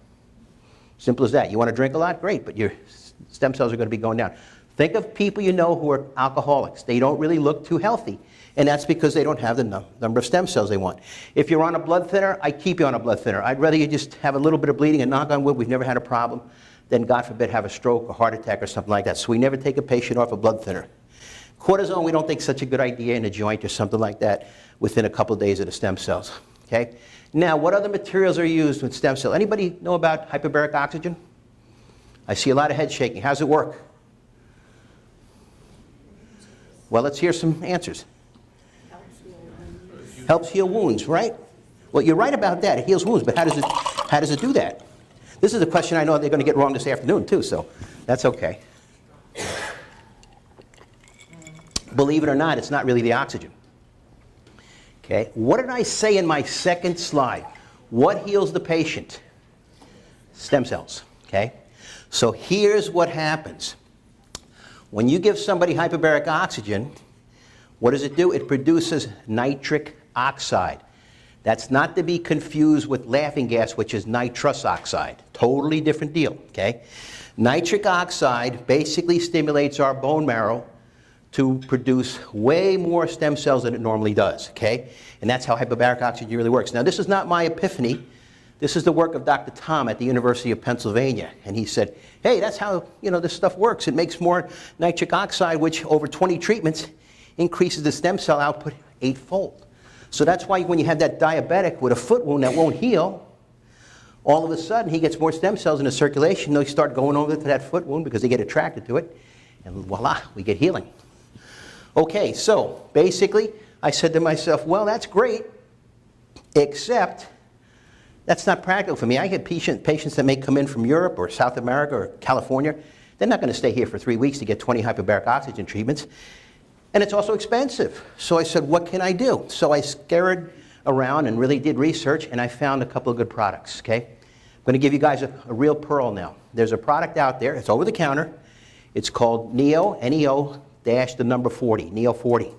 [SPEAKER 1] Simple as that. You want to drink a lot? Great, but your stem cells are going to be going down. Think of people you know who are alcoholics. They don't really look too healthy, and that's because they don't have the number of stem cells they want. If you're on a blood thinner, I keep you on a blood thinner. I'd rather you just have a little bit of bleeding, and knock on wood, we've never had a problem, than God forbid have a stroke or heart attack or something like that. So we never take a patient off a blood thinner. Cortisone, we don't think such a good idea in a joint or something like that within a couple of days of the stem cells, okay? Now, what other materials are used with stem cell? Anybody know about hyperbaric oxygen? I see a lot of head shaking. How's it work? Well, let's hear some answers. Helps heal wounds, right? Well, you're right about that. It heals wounds, but how does it do that? This is a question I know they're going to get wrong this afternoon, too, so that's okay. Believe it or not, it's not really the oxygen. Okay, what did I say in my second slide? What heals the patient? Stem cells, okay? So here's what happens. When you give somebody hyperbaric oxygen, what does it do? It produces nitric oxide. That's not to be confused with laughing gas, which is nitrous oxide. Totally different deal, okay? Nitric oxide basically stimulates our bone marrow to produce way more stem cells than it normally does, okay? And that's how hyperbaric oxygen really works. Now, this is not my epiphany. This is the work of Dr. Tom at the University of Pennsylvania. And he said, hey, that's how, this stuff works. It makes more nitric oxide, which over 20 treatments increases the stem cell output 8-fold. So that's why when you have that diabetic with a foot wound that won't heal, all of a sudden he gets more stem cells in the circulation. They start going over to that foot wound because they get attracted to it. And voila, we get healing. Okay, so basically I said to myself, well, that's great, except that's not practical for me. I get patients that may come in from Europe or South America or California. They're not going to stay here for 3 weeks to get 20 hyperbaric oxygen treatments. And it's also expensive. So I said, what can I do? So I scoured around and really did research, and I found a couple of good products, okay? I'm going to give you guys a real pearl now. There's a product out there. It's over the counter. It's called Neo, Neo-40, Neo 40.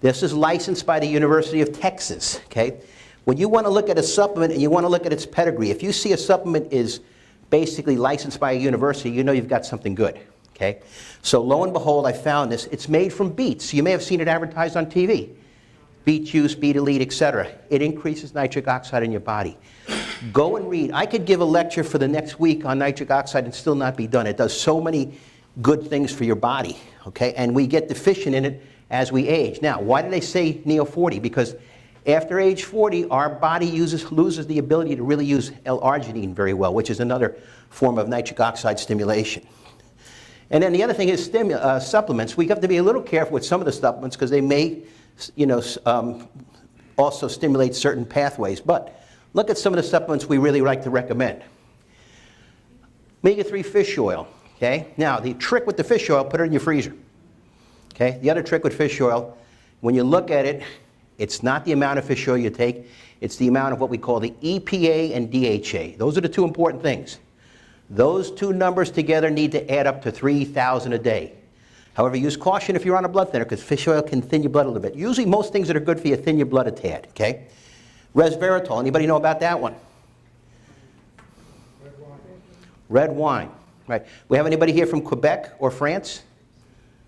[SPEAKER 1] This is licensed by the University of Texas, okay? When you want to look at a supplement and you want to look at its pedigree, if you see a supplement is basically licensed by a university, you know you've got something good. Okay? So lo and behold, I found this. It's made from beets. You may have seen it advertised on TV. Beet juice, beet elite, etc. It increases nitric oxide in your body. Go and read. I could give a lecture for the next week on nitric oxide and still not be done. It does so many good things for your body, okay? And we get deficient in it as we age. Now, why do they say Neo 40? Because after age 40, our body loses the ability to really use L-arginine very well, which is another form of nitric oxide stimulation. And then the other thing is supplements. We have to be a little careful with some of the supplements because they may, also stimulate certain pathways. But look at some of the supplements we really like to recommend. Omega-3 fish oil. Okay. Now the trick with the fish oil, put it in your freezer. Okay. The other trick with fish oil, when you look at it, it's not the amount of fish oil you take. It's the amount of what we call the EPA and DHA. Those are the two important things. Those two numbers together need to add up to 3,000 a day. However, use caution if you're on a blood thinner because fish oil can thin your blood a little bit. Usually most things that are good for you thin your blood a tad, okay? Resveratrol, anybody know about that one?
[SPEAKER 2] Red wine.
[SPEAKER 1] Red wine, right. We have anybody here from Quebec or France?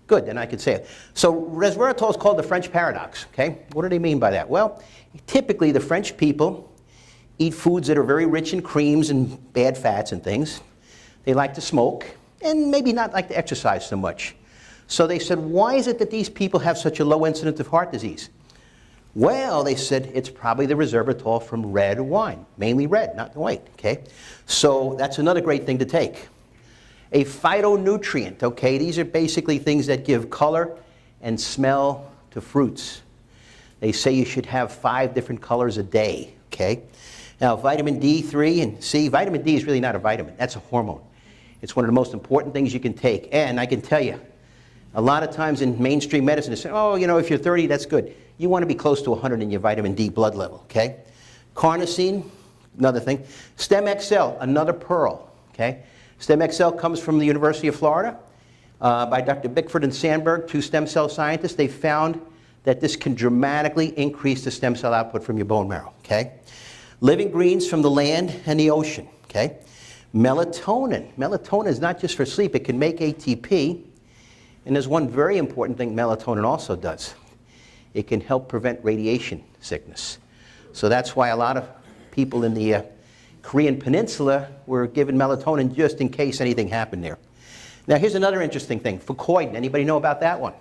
[SPEAKER 1] Good, then I could say it. So resveratrol is called the French paradox, okay? What do they mean by that? Well, typically the French people eat foods that are very rich in creams and bad fats and things. They like to smoke and maybe not like to exercise so much. So they said, why is it that these people have such a low incidence of heart disease? Well, they said it's probably the resveratrol from red wine, mainly red, not white, okay? So that's another great thing to take. A phytonutrient, okay? These are basically things that give color and smell to fruits. They say you should have 5 different colors a day, okay? Now, vitamin D3 and C, vitamin D is really not a vitamin, that's a hormone. It's one of the most important things you can take. And I can tell you, a lot of times in mainstream medicine, they say, oh, if you're 30, that's good. You want to be close to 100 in your vitamin D blood level, okay? Carnosine, another thing. Stem XL, another pearl, okay? Stem XL comes from the University of Florida by Dr. Bickford and Sandberg, 2 stem cell scientists. They found that this can dramatically increase the stem cell output from your bone marrow, okay? Living greens from the land and the ocean, okay? Melatonin. Melatonin is not just for sleep. It can make ATP. And there's one very important thing melatonin also does. It can help prevent radiation sickness. So that's why a lot of people in the Korean peninsula were given melatonin just in case anything happened there. Now here's another interesting thing, fucoidan. Anybody know about that one?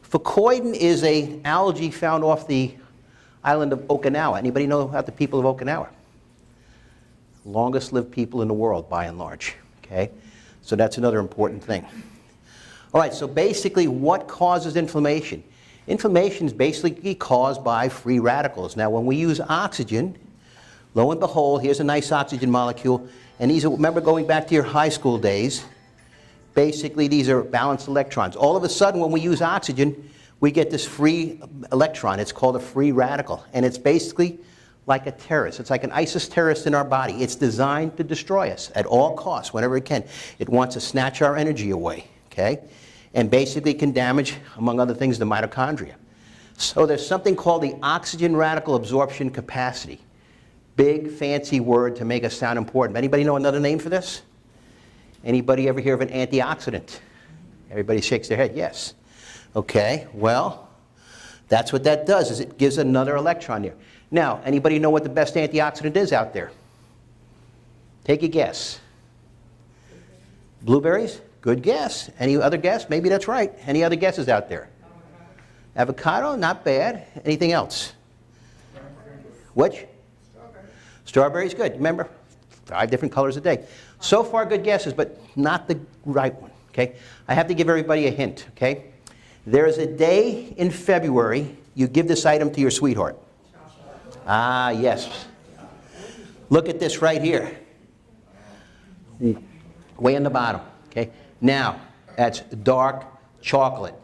[SPEAKER 1] Fucoidan is an algae found off the island of Okinawa. Anybody know about the people of Okinawa? Longest lived people in the world by and large, okay? So that's another important thing. All right, so basically what causes inflammation? Inflammation is basically caused by free radicals. Now when we use oxygen, lo and behold, here's a nice oxygen molecule, and these are, remember going back to your high school days, basically these are balanced electrons. All of a sudden when we use oxygen, we get this free electron. It's called a free radical, and it's basically like a terrorist. It's like an ISIS terrorist in our body. It's designed to destroy us at all costs, whenever it can. It wants to snatch our energy away, okay? And basically can damage, among other things, the mitochondria. So there's something called the oxygen radical absorption capacity. Big, fancy word to make us sound important. Anybody know another name for this? Anybody ever hear of an antioxidant? Everybody shakes their head, yes. Okay, well, that's what that does, is it gives another electron there. Now, anybody know what the best antioxidant is out there? Take a guess. Blueberries? Good guess. Any other guess? Maybe that's right. Any other guesses out there? Avocado? Not bad. Anything else? Which? Strawberries, good. Remember, 5 different colors a day. So far, good guesses, but not the right one, okay? I have to give everybody a hint, okay? There is a day in February you give this item to your sweetheart. Ah, yes. Look at this right here. Way in the bottom, okay? Now, that's dark chocolate,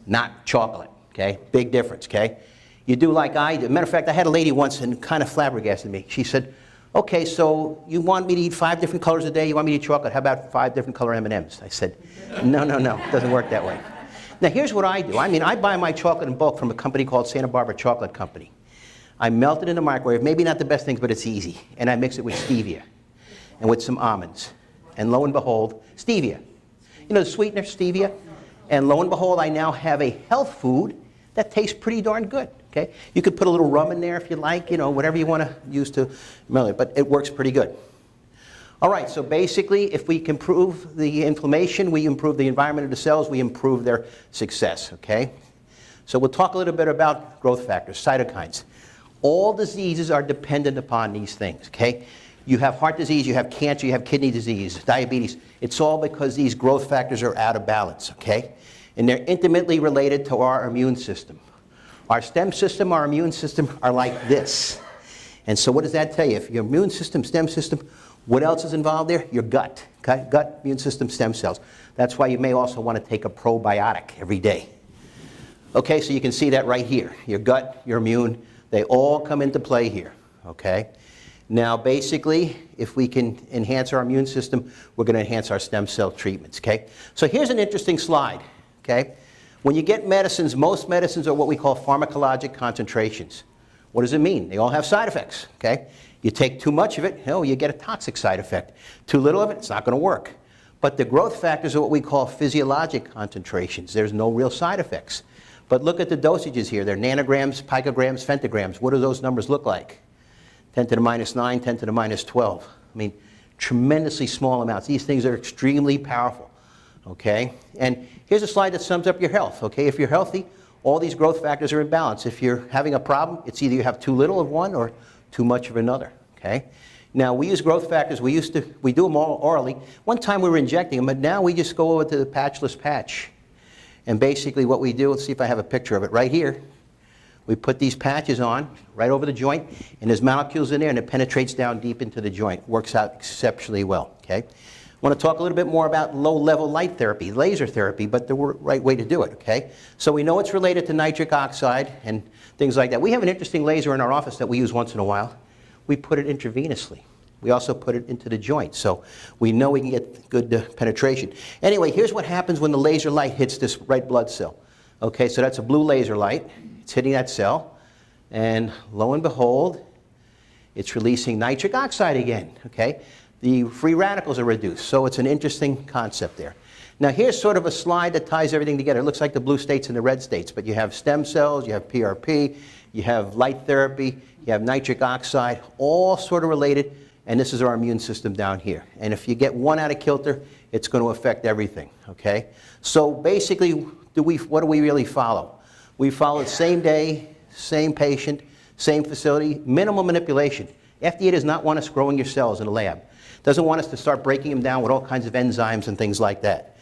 [SPEAKER 1] not chocolate, okay? Big difference, okay? You do like I do. Matter of fact, I had a lady once and kind of flabbergasted me. She said, okay, so you want me to eat 5 different colors a day? You want me to eat chocolate? How about 5 different color M&Ms? I said, no, it doesn't work that way. Now, here's what I do. I buy my chocolate in bulk from a company called Santa Barbara Chocolate Company. I melt it in the microwave, maybe not the best things, but it's easy. And I mix it with stevia. and with some almonds. And lo and behold, stevia. You know the sweetener, stevia? And lo and behold, I now have a health food that tastes pretty darn good. Okay? You could put a little rum in there if you like, whatever you want to use to mellow it, but it works pretty good. All right, so basically, if we can improve the inflammation, we improve the environment of the cells, we improve their success, okay? So we'll talk a little bit about growth factors, cytokines. All diseases are dependent upon these things, okay? You have heart disease, you have cancer, you have kidney disease, diabetes. It's all because these growth factors are out of balance, okay? And they're intimately related to our immune system. Our stem system, our immune system are like this. And so what does that tell you? If your immune system, stem system, what else is involved there? Your gut, okay? Gut, immune system, stem cells. That's why you may also want to take a probiotic every day. Okay, so you can see that right here. Your gut, your immune, they all come into play here, okay? Now, basically, if we can enhance our immune system, we're going to enhance our stem cell treatments, okay? So here's an interesting slide, okay? When you get medicines, most medicines are what we call pharmacologic concentrations. What does it mean? They all have side effects, okay? You take too much of it, you get a toxic side effect. Too little of it, it's not going to work. But the growth factors are what we call physiologic concentrations. There's no real side effects. But look at the dosages here. They're nanograms, picograms, femtograms. What do those numbers look like? 10 to the minus 9, 10 to the minus 12. I mean, tremendously small amounts. These things are extremely powerful, okay? And here's a slide that sums up your health, okay? If you're healthy, all these growth factors are in balance. If you're having a problem, it's either you have too little of one or too much of another, okay? Now, we use growth factors. We do them all orally. One time we were injecting them, but now we just go over to the patchless patch. And basically what we do, let's see if I have a picture of it right here. We put these patches on right over the joint, and there's molecules in there, and it penetrates down deep into the joint. Works out exceptionally well, okay? I want to talk a little bit more about low-level light therapy, laser therapy, but the right way to do it, okay? So we know it's related to nitric oxide and things like that. We have an interesting laser in our office that we use once in a while. We put it intravenously. We also put it into the joint, so we know we can get good penetration. Anyway, here's what happens when the laser light hits this red blood cell. Okay, so that's a blue laser light. It's hitting that cell, and lo and behold, it's releasing nitric oxide again, okay? The free radicals are reduced, so it's an interesting concept there. Now here's sort of a slide that ties everything together. It looks like the blue states and the red states, but you have stem cells, you have PRP, you have light therapy, you have nitric oxide, all sort of related, and this is our immune system down here. And if you get one out of kilter, it's going to affect everything, okay? So basically, what do we really follow? We follow the same day, same patient, same facility, minimal manipulation. FDA does not want us growing your cells in a lab. Doesn't want us to start breaking them down with all kinds of enzymes and things like that.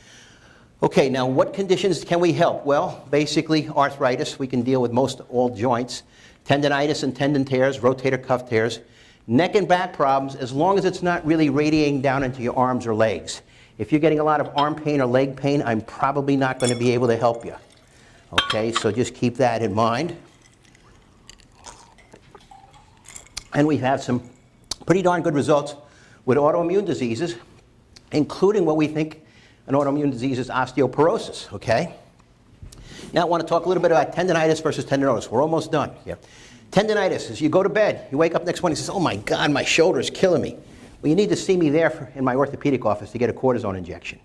[SPEAKER 1] Okay, now what conditions can we help? Well, basically arthritis, we can deal with most all joints. Tendinitis and tendon tears, rotator cuff tears. Neck and back problems, as long as it's not really radiating down into your arms or legs. If you're getting a lot of arm pain or leg pain, I'm probably not going to be able to help you. Okay, so just keep that in mind. And we've had some pretty darn good results with autoimmune diseases, including what we think an autoimmune disease is osteoporosis, okay? Now I want to talk a little bit about tendinitis versus tendinosis. We're almost done here. Tendinitis is you go to bed, you wake up next morning and says, oh my God, my shoulder is killing me. Well, you need to see me there in my orthopedic office to get a cortisone injection,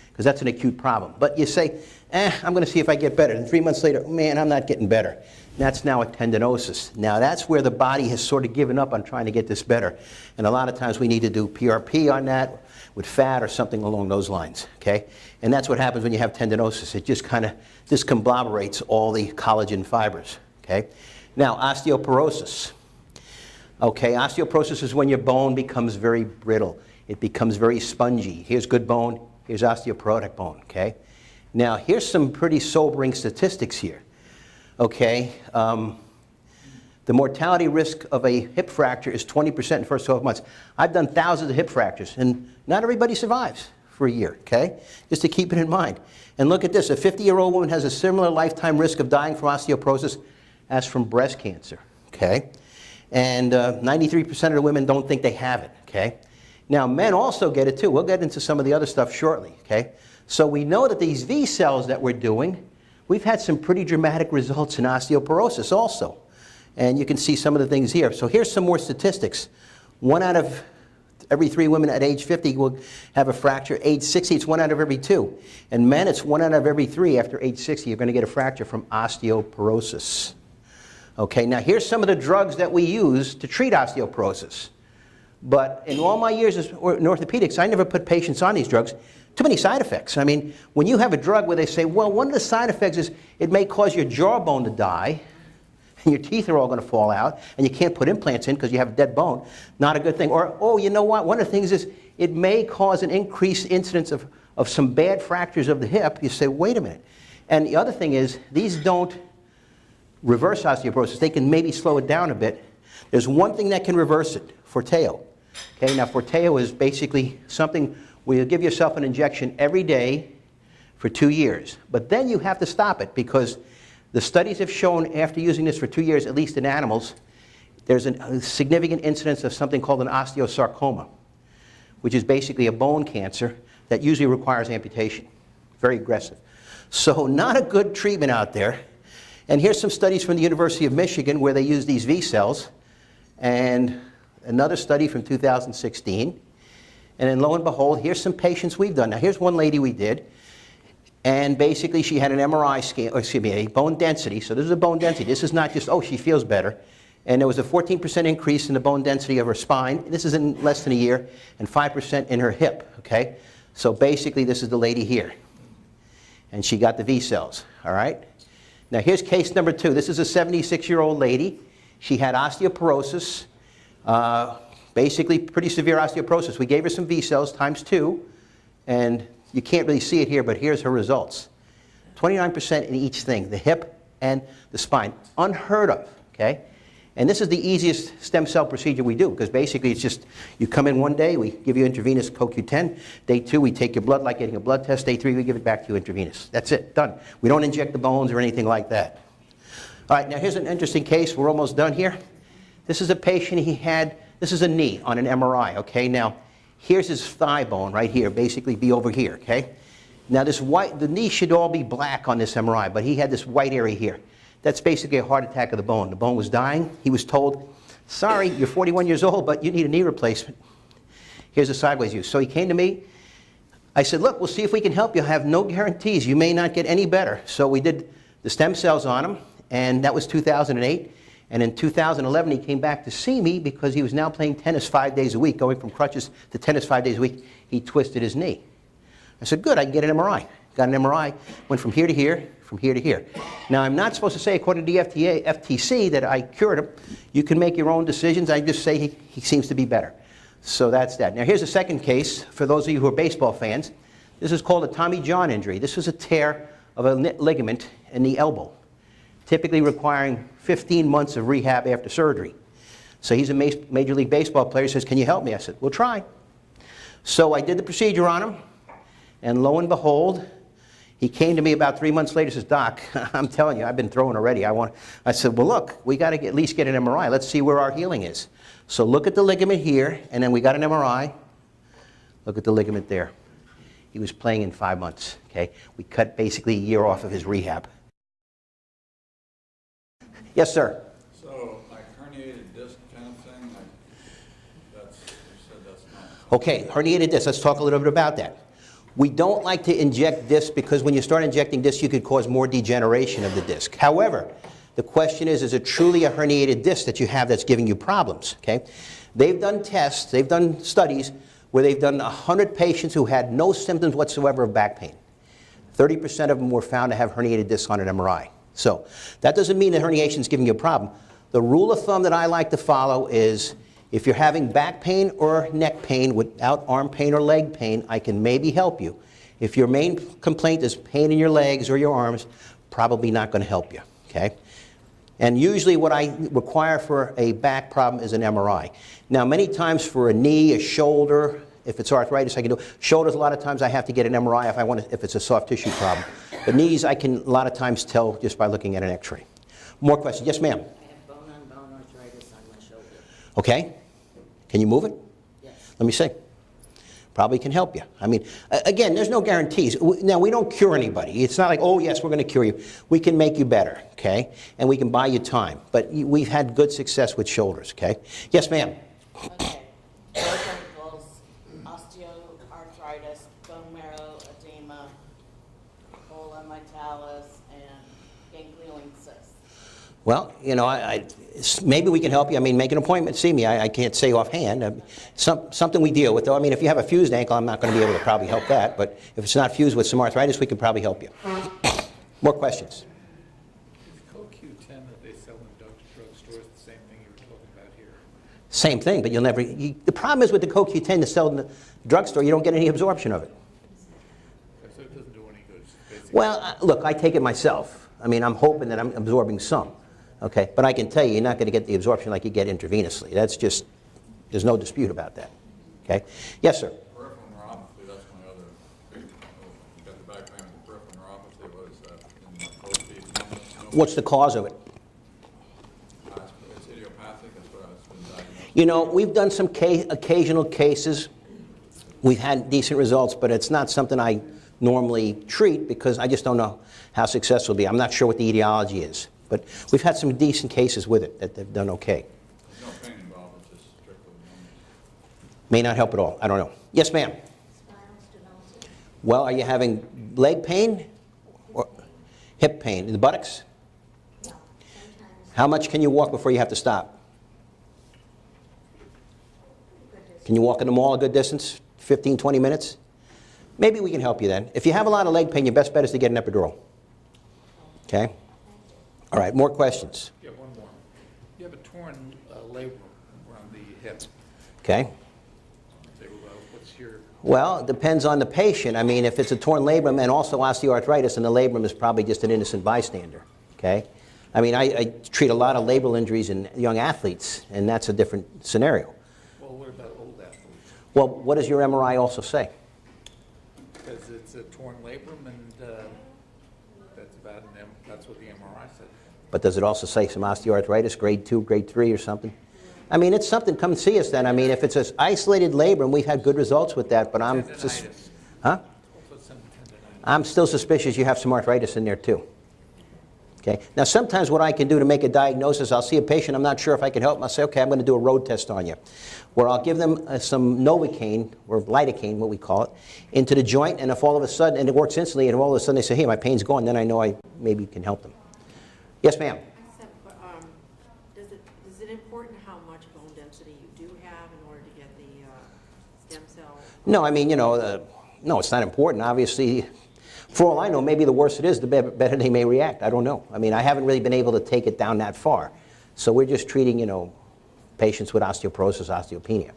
[SPEAKER 1] because that's an acute problem. But you say, I'm going to see if I get better. And 3 months later, man, I'm not getting better. That's now a tendinosis. Now that's where the body has sort of given up on trying to get this better. And a lot of times we need to do PRP on that with fat or something along those lines, okay? And that's what happens when you have tendinosis. It just kind of discombobulates all the collagen fibers, okay? Now, osteoporosis. Okay, osteoporosis is when your bone becomes very brittle. It becomes very spongy. Here's good bone, here's osteoporotic bone, okay? Now, here's some pretty sobering statistics here, okay? The mortality risk of a hip fracture is 20% in the first 12 months. I've done thousands of hip fractures, and not everybody survives for a year, okay? Just to keep it in mind. And look at this, a 50-year-old woman has a similar lifetime risk of dying from osteoporosis as from breast cancer, okay? And 93% of the women don't think they have it, okay? Now, men also get it too. We'll get into some of the other stuff shortly, okay? So we know that these V cells that we're doing, we've had some pretty dramatic results in osteoporosis also. And you can see some of the things here. So here's some more statistics. 1 out of every 3 women at age 50 will have a fracture. Age 60, it's 1 out of every 2. And men, it's 1 out of every 3 after age 60. You're going to get a fracture from osteoporosis. Okay, now here's some of the drugs that we use to treat osteoporosis. But in all my years in orthopedics, I never put patients on these drugs. Too many side effects. I mean, when you have a drug where they say, well, one of the side effects is it may cause your jawbone to die, and your teeth are all going to fall out, and you can't put implants in because you have a dead bone, not a good thing. Or, oh, you know what, one of the things is it may cause an increased incidence of some bad fractures of the hip. You say, wait a minute. And the other thing is, these don't reverse osteoporosis. They can maybe slow it down a bit. There's one thing that can reverse it, Forteo. Okay, now Forteo is basically something where you give yourself an injection every day for 2 years. But then you have to stop it because the studies have shown after using this for 2 years, at least in animals, there's a significant incidence of something called an osteosarcoma, which is basically a bone cancer that usually requires amputation. Very aggressive. So not a good treatment out there. And here's some studies from the University of Michigan where they use these V cells, and another study from 2016. And then lo and behold, here's some patients we've done. Now here's one lady we did, and basically she had an MRI scan, or excuse me, a bone density. So this is a bone density. This is not just, oh, she feels better. And there was a 14% increase in the bone density of her spine. This is in less than a year, and 5% in her hip, okay? So basically this is the lady here. And she got the V cells, all right? Now here's case number 2. This is a 76-year-old lady. She had osteoporosis. Basically pretty severe osteoporosis. We gave her some V cells times 2, and you can't really see it here, but here's her results. 29% in each thing, the hip and the spine. Unheard of, okay? And this is the easiest stem cell procedure we do, because basically it's just, you come in one day, we give you intravenous CoQ10. Day 2, we take your blood like getting a blood test. Day 3, we give it back to you intravenous. That's it, done. We don't inject the bones or anything like that. All right, now here's an interesting case. We're almost done here. This is a patient, he had, this is a knee on an MRI, okay? Now, here's his thigh bone right here, basically be over here, okay? Now this white, the knee should all be black on this MRI, but he had this white area here. That's basically a heart attack of the bone. The bone was dying. He was told, sorry, you're 41 years old, but you need a knee replacement. Here's a sideways view. So he came to me. I said, look, we'll see if we can help you. I have no guarantees. You may not get any better. So we did the stem cells on him, and that was 2008. And in 2011, he came back to see me because he was now playing tennis 5 days a week, going from crutches to tennis 5 days a week. He twisted his knee. I said, good, I can get an MRI. Got an MRI, went from here to here, from here to here. Now, I'm not supposed to say, according to the FTC, that I cured him. You can make your own decisions. I just say he seems to be better. So that's that. Now, here's a second case for those of you who are baseball fans. This is called a Tommy John injury. This was a tear of a ligament in the elbow, typically requiring 15 months of rehab after surgery. So he's a Major League Baseball player. He says, can you help me? I said, we'll try. So I did the procedure on him, and lo and behold, he came to me about 3 months later and says, Doc, I'm telling you, I've been throwing already. I said, well, look, we got to at least get an MRI. Let's see where our healing is. So look at the ligament here, and then we got an MRI. Look at the ligament there. He was playing in 5 months, okay? We cut basically a year off of his rehab. Yes, sir? So, like herniated disc kind of thing, you said that's not... Okay, herniated disc, let's talk a little bit about that. We don't like to inject discs because when you start injecting discs, you could cause more degeneration of the disc. However, the question is it truly a herniated disc that you have that's giving you problems, okay? They've done tests, they've done studies where they've done 100 patients who had no symptoms whatsoever of back pain. 30% of them were found to have herniated discs on an MRI. So that doesn't mean that herniation is giving you a problem. The rule of thumb that I like to follow is if you're having back pain or neck pain without arm pain or leg pain, I can maybe help you. If your main complaint is pain in your legs or your arms, probably not going to help you, okay? And usually what I require for a back problem is an MRI. Now, many times for a knee, a shoulder, if it's arthritis, I can do it. Shoulders, a lot of times I have to get an MRI if it's a soft tissue problem. But knees, I can a lot of times tell just by looking at an x-ray. More questions? Yes, ma'am? I have bone-on-bone arthritis on my shoulder. Okay. Can you move it? Yes. Let me see. Probably can help you. I mean, again, there's no guarantees. Now, we don't cure anybody. It's not like, oh, yes, we're going to cure you. We can make you better, okay? And we can buy you time. But we've had good success with shoulders, okay? Yes, ma'am?
[SPEAKER 2] Okay. Both ankles callus and ganglion cysts.
[SPEAKER 1] Well, you know, maybe we can help you. I mean, make an appointment, see me. I can't say offhand. Something we deal with, though. I mean, if you have a fused ankle, I'm not going to be able to probably help that. But if it's not fused with some arthritis, we can probably help you. More questions?
[SPEAKER 3] Is CoQ10 that they sell in drugstores the same thing you were talking about here?
[SPEAKER 1] Same thing, but you'll never... the problem is with the CoQ10 that's sold in the drugstore, you don't get any absorption of it.
[SPEAKER 3] So it doesn't do any good. It's basically
[SPEAKER 1] Well, look, I take it myself. I mean, I'm hoping that I'm absorbing some. Okay, but I can tell you, you're not going to get the absorption like you get intravenously. That's just, there's no dispute about that. Okay? Yes, sir?
[SPEAKER 4] Peripheral neuropathy, that's my other, got the back pain with peripheral neuropathy, what is that? In both feet?
[SPEAKER 1] What's the cause of it?
[SPEAKER 4] It's idiopathic, that's what I've been diagnosed.
[SPEAKER 1] You know, we've done some occasional cases. We've had decent results, but it's not something I normally treat because I just don't know how successful it'll be. I'm not sure what the etiology is. But we've had some decent cases with it that they've done okay.
[SPEAKER 4] There's no pain involved, it's just strictly numbness.
[SPEAKER 1] May not help at all. I don't know. Yes, ma'am?
[SPEAKER 5] Spinal stenosis.
[SPEAKER 1] Well, are you having leg pain or hip pain? In the buttocks?
[SPEAKER 5] No, sometimes
[SPEAKER 1] How much can you walk before you have to stop? Can you walk in the mall a good distance? 15, 20 minutes? Maybe we can help you then. If you have a lot of leg pain, your best bet is to get an epidural. Okay? All right, more questions.
[SPEAKER 3] Yeah, one more. You have a torn labrum around the hip.
[SPEAKER 1] Okay?
[SPEAKER 3] What's your...
[SPEAKER 1] Well, it depends on the patient. I mean, if it's a torn labrum and also osteoarthritis, then the labrum is probably just an innocent bystander. Okay? I mean, I treat a lot of labral injuries in young athletes, and that's a different scenario.
[SPEAKER 3] Well, what about old athletes?
[SPEAKER 1] Well, what does your MRI also say?
[SPEAKER 3] Because it's a torn labrum, and that's what the MRI said.
[SPEAKER 1] But does it also say some osteoarthritis, grade 2, grade 3 or something? I mean, it's something. Come see us then. I mean, if it's an isolated labrum, we've had good results with that, but
[SPEAKER 3] Tendinitis.
[SPEAKER 1] Huh?
[SPEAKER 3] Also some tendinitis.
[SPEAKER 1] I'm still suspicious you have some arthritis in there too. Okay. Now, sometimes what I can do to make a diagnosis, I'll see a patient, I'm not sure if I can help them. I'll say, okay, I'm going to do a road test on you, where I'll give them some Novocaine, or lidocaine, what we call it, into the joint, and if all of a sudden, and it works instantly, and all of a sudden they say, hey, my pain's gone, then I know I maybe can help them. Yes, ma'am?
[SPEAKER 6] Is it important how much bone density you do have in order to get the stem cell?
[SPEAKER 1] No, I mean, you know, no, it's not important. Obviously, for all I know, maybe the worse it is, the better they may react. I don't know. I mean, I haven't really been able to take it down that far. So we're just treating, you know, patients with osteoporosis, osteopenia.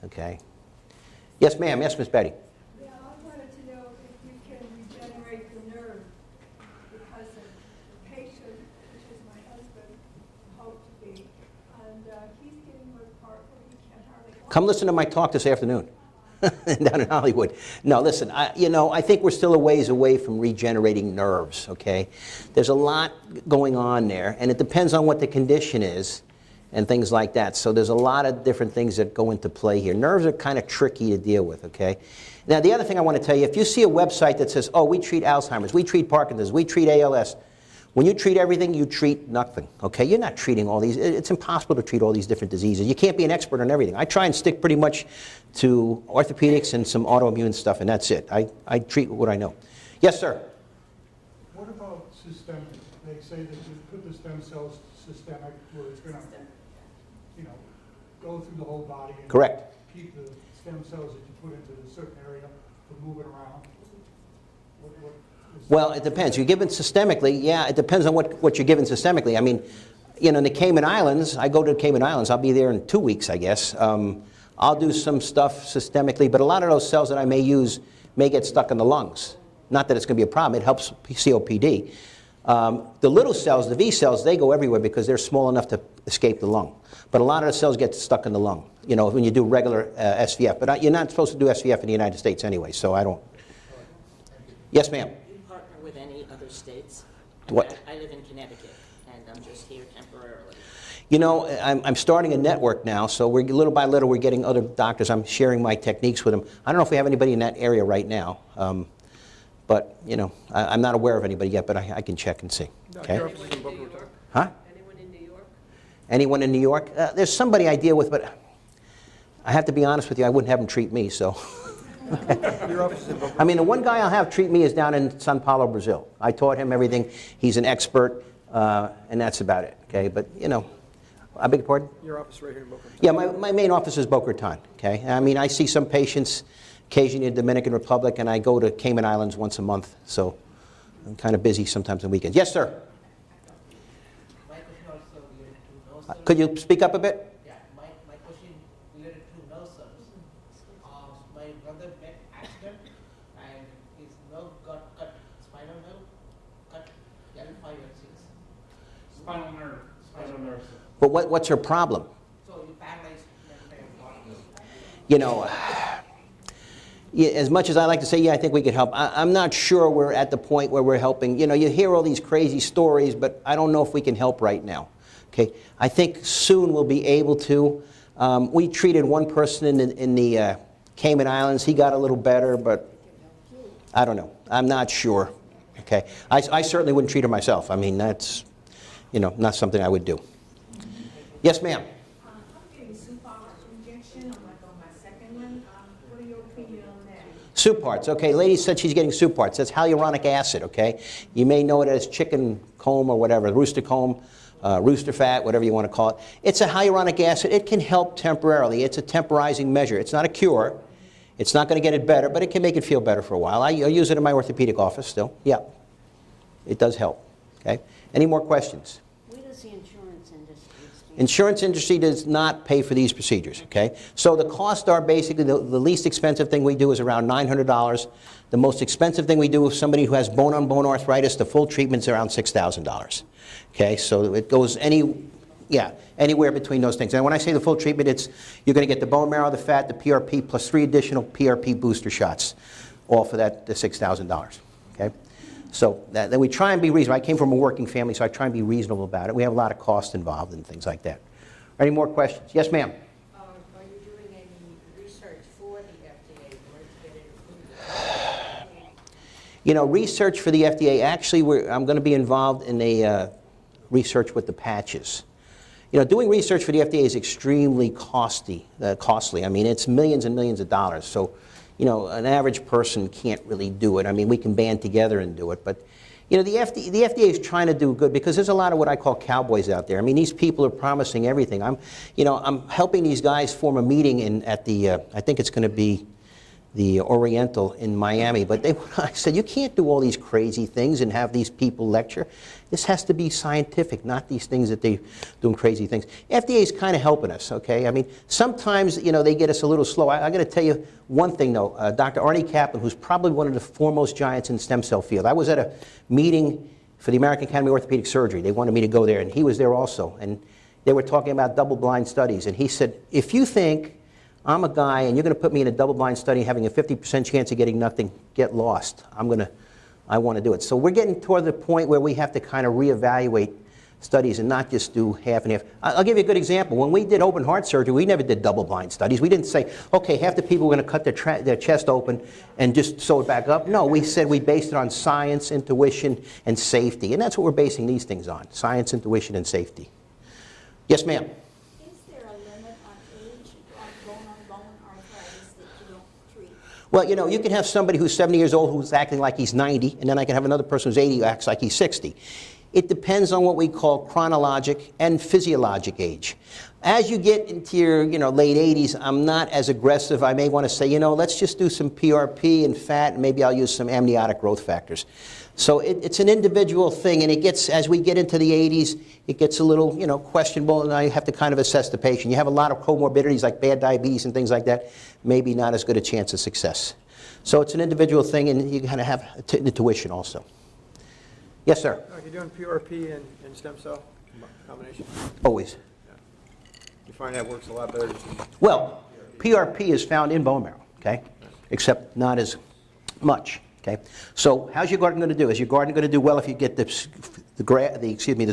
[SPEAKER 1] Okay. Yes, ma'am. Yes, Miss Betty.
[SPEAKER 7] Yeah, I wanted to know if you can regenerate the nerve, because the patient, which is my husband, hoped to be, and he's getting to a part where he can't hardly walk.
[SPEAKER 1] Come listen to my talk this afternoon down in Hollywood. No, listen, I think we're still a ways away from regenerating nerves, okay? There's a lot going on there, and it depends on what the condition is and things like that. So there's a lot of different things that go into play here. Nerves are kind of tricky to deal with, okay? Now, the other thing I want to tell you, if you see a website that says, oh, we treat Alzheimer's, we treat Parkinson's, we treat ALS, when you treat everything, you treat nothing, okay? You're not treating all these. It's impossible to treat all these different diseases. You can't be an expert on everything. I try and stick pretty much to orthopedics and some autoimmune stuff, and that's it. I treat what I know. Yes, sir?
[SPEAKER 8] What about systemic? They say that you put the stem cells systemic where it's going to, you know, go through the whole body and
[SPEAKER 1] Correct.
[SPEAKER 8] keep the stem cells that you put into a certain area from moving around.
[SPEAKER 1] Well, it depends. You're given systemically, yeah, it depends on what you're given systemically. I mean, you know, in the Cayman Islands, I go to the Cayman Islands, I'll be there in 2 weeks, I guess. I'll do some stuff systemically, but a lot of those cells that I may use may get stuck in the lungs. Not that it's going to be a problem, it helps COPD. The little cells, the V cells, they go everywhere because they're small enough to escape the lung. But a lot of the cells get stuck in the lung, you know, when you do regular SVF. But you're not supposed to do SVF in the United States anyway, so I don't. Yes, ma'am?
[SPEAKER 2] Partner with any other states?
[SPEAKER 1] What?
[SPEAKER 2] I live in Connecticut, and I'm just here temporarily.
[SPEAKER 1] You know, I'm starting a network now, so we're little by little we're getting other doctors. I'm sharing my techniques with them. I don't know if we have anybody in that area right now, but you know, I'm not aware of anybody yet. But I can check and see. Okay? Huh?
[SPEAKER 6] Anyone in New York?
[SPEAKER 1] Anyone in New York? There's somebody I deal with, but I have to be honest with you. I wouldn't have them treat me. So,
[SPEAKER 9] Your office is in Boca.
[SPEAKER 1] I mean, the one guy I'll have treat me is down in Sao Paulo, Brazil. I taught him everything. He's an expert, and that's about it, okay? But, you know, I beg your pardon?
[SPEAKER 9] Your office right here in Boca.
[SPEAKER 1] Yeah, my main office is Boca Raton, okay? I mean, I see some patients occasionally in the Dominican Republic, and I go to Cayman Islands once a month, so I'm kind of busy sometimes on weekends. Yes, sir?
[SPEAKER 10] My question also related to nurse service.
[SPEAKER 1] Could you speak up a bit?
[SPEAKER 10] Yeah, my question related to nurse service. My brother met accident and his nerve got cut, spinal nerve cut L5 and 6.
[SPEAKER 3] Spinal nerve. Spinal nerve.
[SPEAKER 1] But what's her problem?
[SPEAKER 10] So you paralyzed the entire body.
[SPEAKER 1] You know, yeah, as much as I like to say, yeah, I think we could help, I'm not sure we're at the point where we're helping. You know, you hear all these crazy stories, but I don't know if we can help right now. Okay, I think soon we'll be able to. We treated one person in the Cayman Islands. He got a little better, but I don't know. I'm not sure. Okay, I certainly wouldn't treat her myself. I mean, that's, you know, not something I would do. Yes, ma'am.
[SPEAKER 7] I'm getting Supar injection, I'm like on my second one. What are your opinion on that?
[SPEAKER 1] Suparts. Okay, lady said she's getting Suparts. That's hyaluronic acid, okay? You may know it as chicken comb or whatever, rooster comb, rooster fat, whatever you want to call it. It's a hyaluronic acid. It can help temporarily. It's a temporizing measure. It's not a cure. It's not going to get it better, but it can make it feel better for a while. I use it in my orthopedic office still. Yeah, it does help, okay? Any more questions?
[SPEAKER 5] Where does the insurance industry stand?
[SPEAKER 1] Insurance industry does not pay for these procedures, okay? So the costs are basically, the least expensive thing we do is around $900. The most expensive thing we do with somebody who has bone-on-bone arthritis, the full treatment's around $6,000. Okay, so it goes anywhere between those things. And when I say the full treatment, it's, you're going to get the bone marrow, the fat, the PRP, plus 3 additional PRP booster shots, all for that, the $6,000, okay? So then we try and be reasonable. I came from a working family, so I try and be reasonable about it. We have a lot of cost involved and things like that. Any more questions? Yes, ma'am.
[SPEAKER 6] Are you doing any research for the FDA in order to get it approved?
[SPEAKER 1] You know, research for the FDA, actually, I'm going to be involved in a research with the patches. You know, doing research for the FDA is extremely costly. I mean, it's millions and millions of dollars. So, you know, an average person can't really do it. I mean, we can band together and do it. But, you know, the FDA is trying to do good because there's a lot of what I call cowboys out there. I mean, these people are promising everything. I'm helping these guys form a meeting at the, I think it's going to be the Oriental in Miami, but I said, you can't do all these crazy things and have these people lecture. This has to be scientific, not these things that they're doing crazy things. FDA is kind of helping us, okay? I mean, sometimes, you know, they get us a little slow. I got to tell you one thing, though. Dr. Arnie Kaplan, who's probably one of the foremost giants in the stem cell field. I was at a meeting for the American Academy of Orthopedic Surgery. They wanted me to go there, and he was there also. And they were talking about double-blind studies. And he said, if you think I'm a guy and you're going to put me in a double-blind study having a 50% chance of getting nothing, get lost. I want to do it. So we're getting toward the point where we have to kind of reevaluate studies and not just do half and half. I'll give you a good example. When we did open heart surgery, we never did double-blind studies. We didn't say, okay, half the people are going to cut their chest open and just sew it back up. No, we said we based it on science, intuition, and safety. And that's what we're basing these things on, science, intuition, and safety. Yes, ma'am.
[SPEAKER 5] Is there a limit on age on bone-on-bone arthritis that you don't treat?
[SPEAKER 1] Well, you know, you can have somebody who's 70 years old who's acting like he's 90, and then I can have another person who's 80 who acts like he's 60. It depends on what we call chronologic and physiologic age. As you get into your, you know, late 80s, I'm not as aggressive. I may want to say, you know, let's just do some PRP and fat, and maybe I'll use some amniotic growth factors. So it's an individual thing, and it gets, as we get into the 80s, it gets a little, you know, questionable, and I have to kind of assess the patient. You have a lot of comorbidities like bad diabetes and things like that, maybe not as good a chance of success. So it's an individual thing, and you kind of have intuition also. Yes, sir.
[SPEAKER 9] You're doing PRP and stem cell combination?
[SPEAKER 1] Always.
[SPEAKER 9] Yeah. You find that works a lot better than
[SPEAKER 1] Well, PRP is found in bone marrow, okay, except not as much. Okay, so how's your garden going to do? Is your garden going to do well if you get the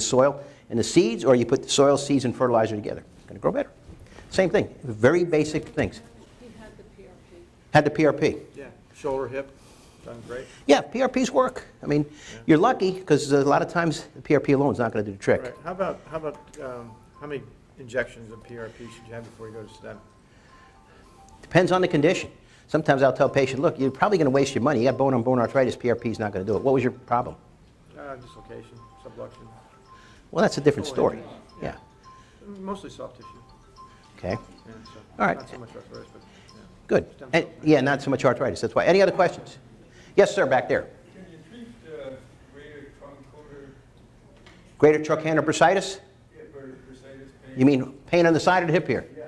[SPEAKER 1] soil and the seeds, or you put the soil, seeds, and fertilizer together? It's going to grow better. Same thing. Very basic things.
[SPEAKER 6] You had the PRP.
[SPEAKER 1] Had the PRP.
[SPEAKER 9] Yeah, shoulder, hip, done great.
[SPEAKER 1] Yeah, PRPs work. I mean, you're lucky because a lot of times the PRP alone is not going to do the trick.
[SPEAKER 9] Right. How about how many injections of PRP should you have before you go to stem?
[SPEAKER 1] Depends on the condition. Sometimes I'll tell a patient, look, you're probably going to waste your money. You got bone-on-bone arthritis, PRP is not going to do it. What was your problem?
[SPEAKER 9] Dislocation, subluxation.
[SPEAKER 1] Well, that's a different story. Yeah.
[SPEAKER 9] Mostly soft tissue.
[SPEAKER 1] Okay.
[SPEAKER 9] Yeah, so
[SPEAKER 1] All right.
[SPEAKER 9] Not so much arthritis, but yeah.
[SPEAKER 1] Good.
[SPEAKER 9] Stem
[SPEAKER 1] And,
[SPEAKER 9] cells.
[SPEAKER 1] yeah, not so much arthritis. That's why. Any other questions? Yes, sir, back there.
[SPEAKER 3] Can you treat greater truncator
[SPEAKER 1] Greater trochanter bursitis?
[SPEAKER 3] bursitis pain?
[SPEAKER 1] You mean pain on the side of the hip here?
[SPEAKER 3] Yeah.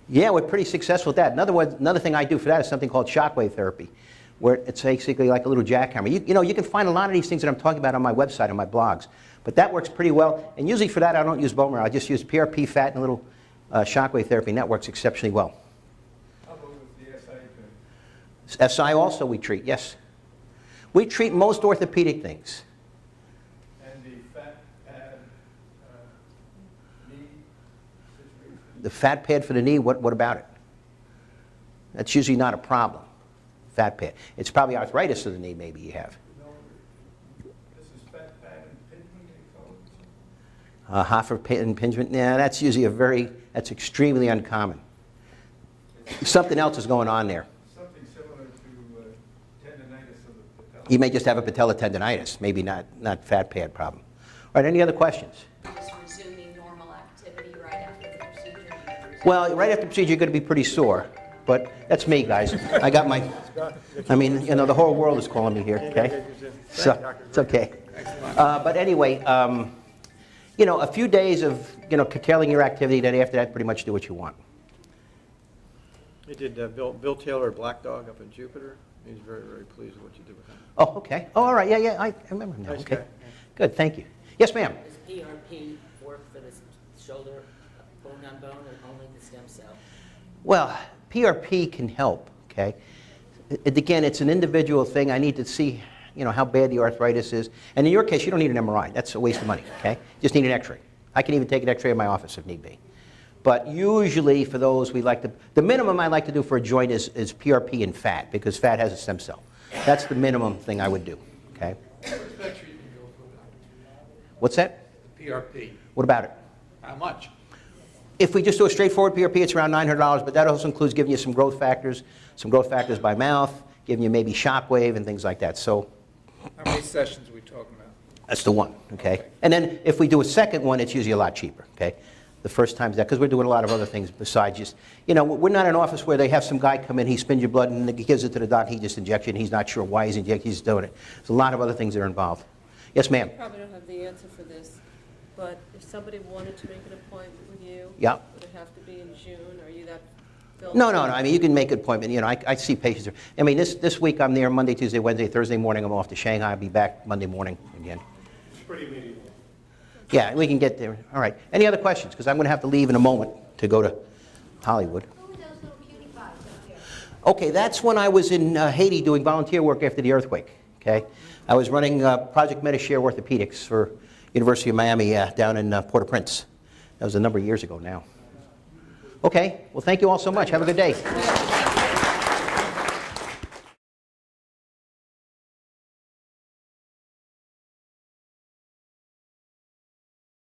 [SPEAKER 1] Yeah, we're pretty successful with that. Another thing I do for that is something called shockwave therapy, where it's basically like a little jackhammer. You know, you can find a lot of these things that I'm talking about on my website, on my blogs. But that works pretty well. And usually for that, I don't use bone marrow. I just use PRP, fat, and a little shockwave therapy, and that works exceptionally well.
[SPEAKER 3] How about with the SI pain?
[SPEAKER 1] SI also we treat, yes. We treat most orthopedic things.
[SPEAKER 3] And the fat pad knee situation?
[SPEAKER 1] The fat pad for the knee, what about it? That's usually not a problem, fat pad. It's probably arthritis of the knee maybe you have.
[SPEAKER 3] No, this is fat pad impingement, they call it.
[SPEAKER 1] Hoffer impingement, yeah, that's usually that's extremely uncommon. Something else is going on there.
[SPEAKER 3] Something similar to tendonitis of the patella.
[SPEAKER 1] You may just have a patella tendonitis, maybe not fat pad problem. All right, any other questions?
[SPEAKER 11] Just resuming normal activity right after the procedure?
[SPEAKER 1] Well, right after the procedure, you're going to be pretty sore. But that's me, guys. I got my, I mean, you know, the whole world is calling me here, okay? So, it's okay. But anyway, you know, a few days of, you know, curtailing your activity, then after that, pretty much do what you want.
[SPEAKER 9] He did Bill Taylor, Black Dog, up in Jupiter. He's very, very pleased with what you did with him.
[SPEAKER 1] Oh, okay. Oh, all right. Yeah, I remember now.
[SPEAKER 9] Nice
[SPEAKER 1] Okay.
[SPEAKER 9] guy.
[SPEAKER 1] Good, thank you. Yes, ma'am.
[SPEAKER 2] Does PRP work for the shoulder bone-on-bone or only the stem cell?
[SPEAKER 1] Well, PRP can help, okay? Again, it's an individual thing. I need to see, you know, how bad the arthritis is. And in your case, you don't need an MRI. That's a waste of money, okay? You just need an x-ray. I can even take an x-ray in my office if need be. But usually for those, the minimum I like to do for a joint is PRP and fat, because fat has a stem cell. That's the minimum thing I would do, okay?
[SPEAKER 3] What's that treatment go for?
[SPEAKER 1] What's that?
[SPEAKER 3] The PRP.
[SPEAKER 1] What about it?
[SPEAKER 3] How much?
[SPEAKER 1] If we just do a straightforward PRP, it's around $900, but that also includes giving you some growth factors by mouth, giving you maybe shockwave and things like that. So
[SPEAKER 3] How many sessions are we talking about?
[SPEAKER 1] that's the one, okay? And then if we do a second one, it's usually a lot cheaper, okay? The first time's that, because we're doing a lot of other things besides just, you know, we're not an office where they have some guy come in, he spins your blood, and he gives it to the doc, he just injects it, and he's not sure why he's injecting, he's doing it. There's a lot of other things that are involved. Yes, ma'am?
[SPEAKER 12] Probably don't have the answer for this, but if somebody wanted to make an appointment with you,
[SPEAKER 1] Yeah.
[SPEAKER 12] would it have to be in June? Are you that filled?
[SPEAKER 1] No. I mean, you can make an appointment. You know, I see patients. I mean, this week I'm there Monday, Tuesday, Wednesday, Thursday morning. I'm off to Shanghai. I'll be back Monday morning again.
[SPEAKER 3] It's pretty immediate.
[SPEAKER 1] Yeah, we can get there. All right. Any other questions? Because I'm going to have to leave in a moment to go to Hollywood.
[SPEAKER 5] Who are those little cutie pies up there?
[SPEAKER 1] Okay, that's when I was in Haiti doing volunteer work after the earthquake. Okay, I was running Project Medishare Orthopedics for University of Miami down in Port-au-Prince. That was a number of years ago now. Okay, well, thank you all so much. Have a good day.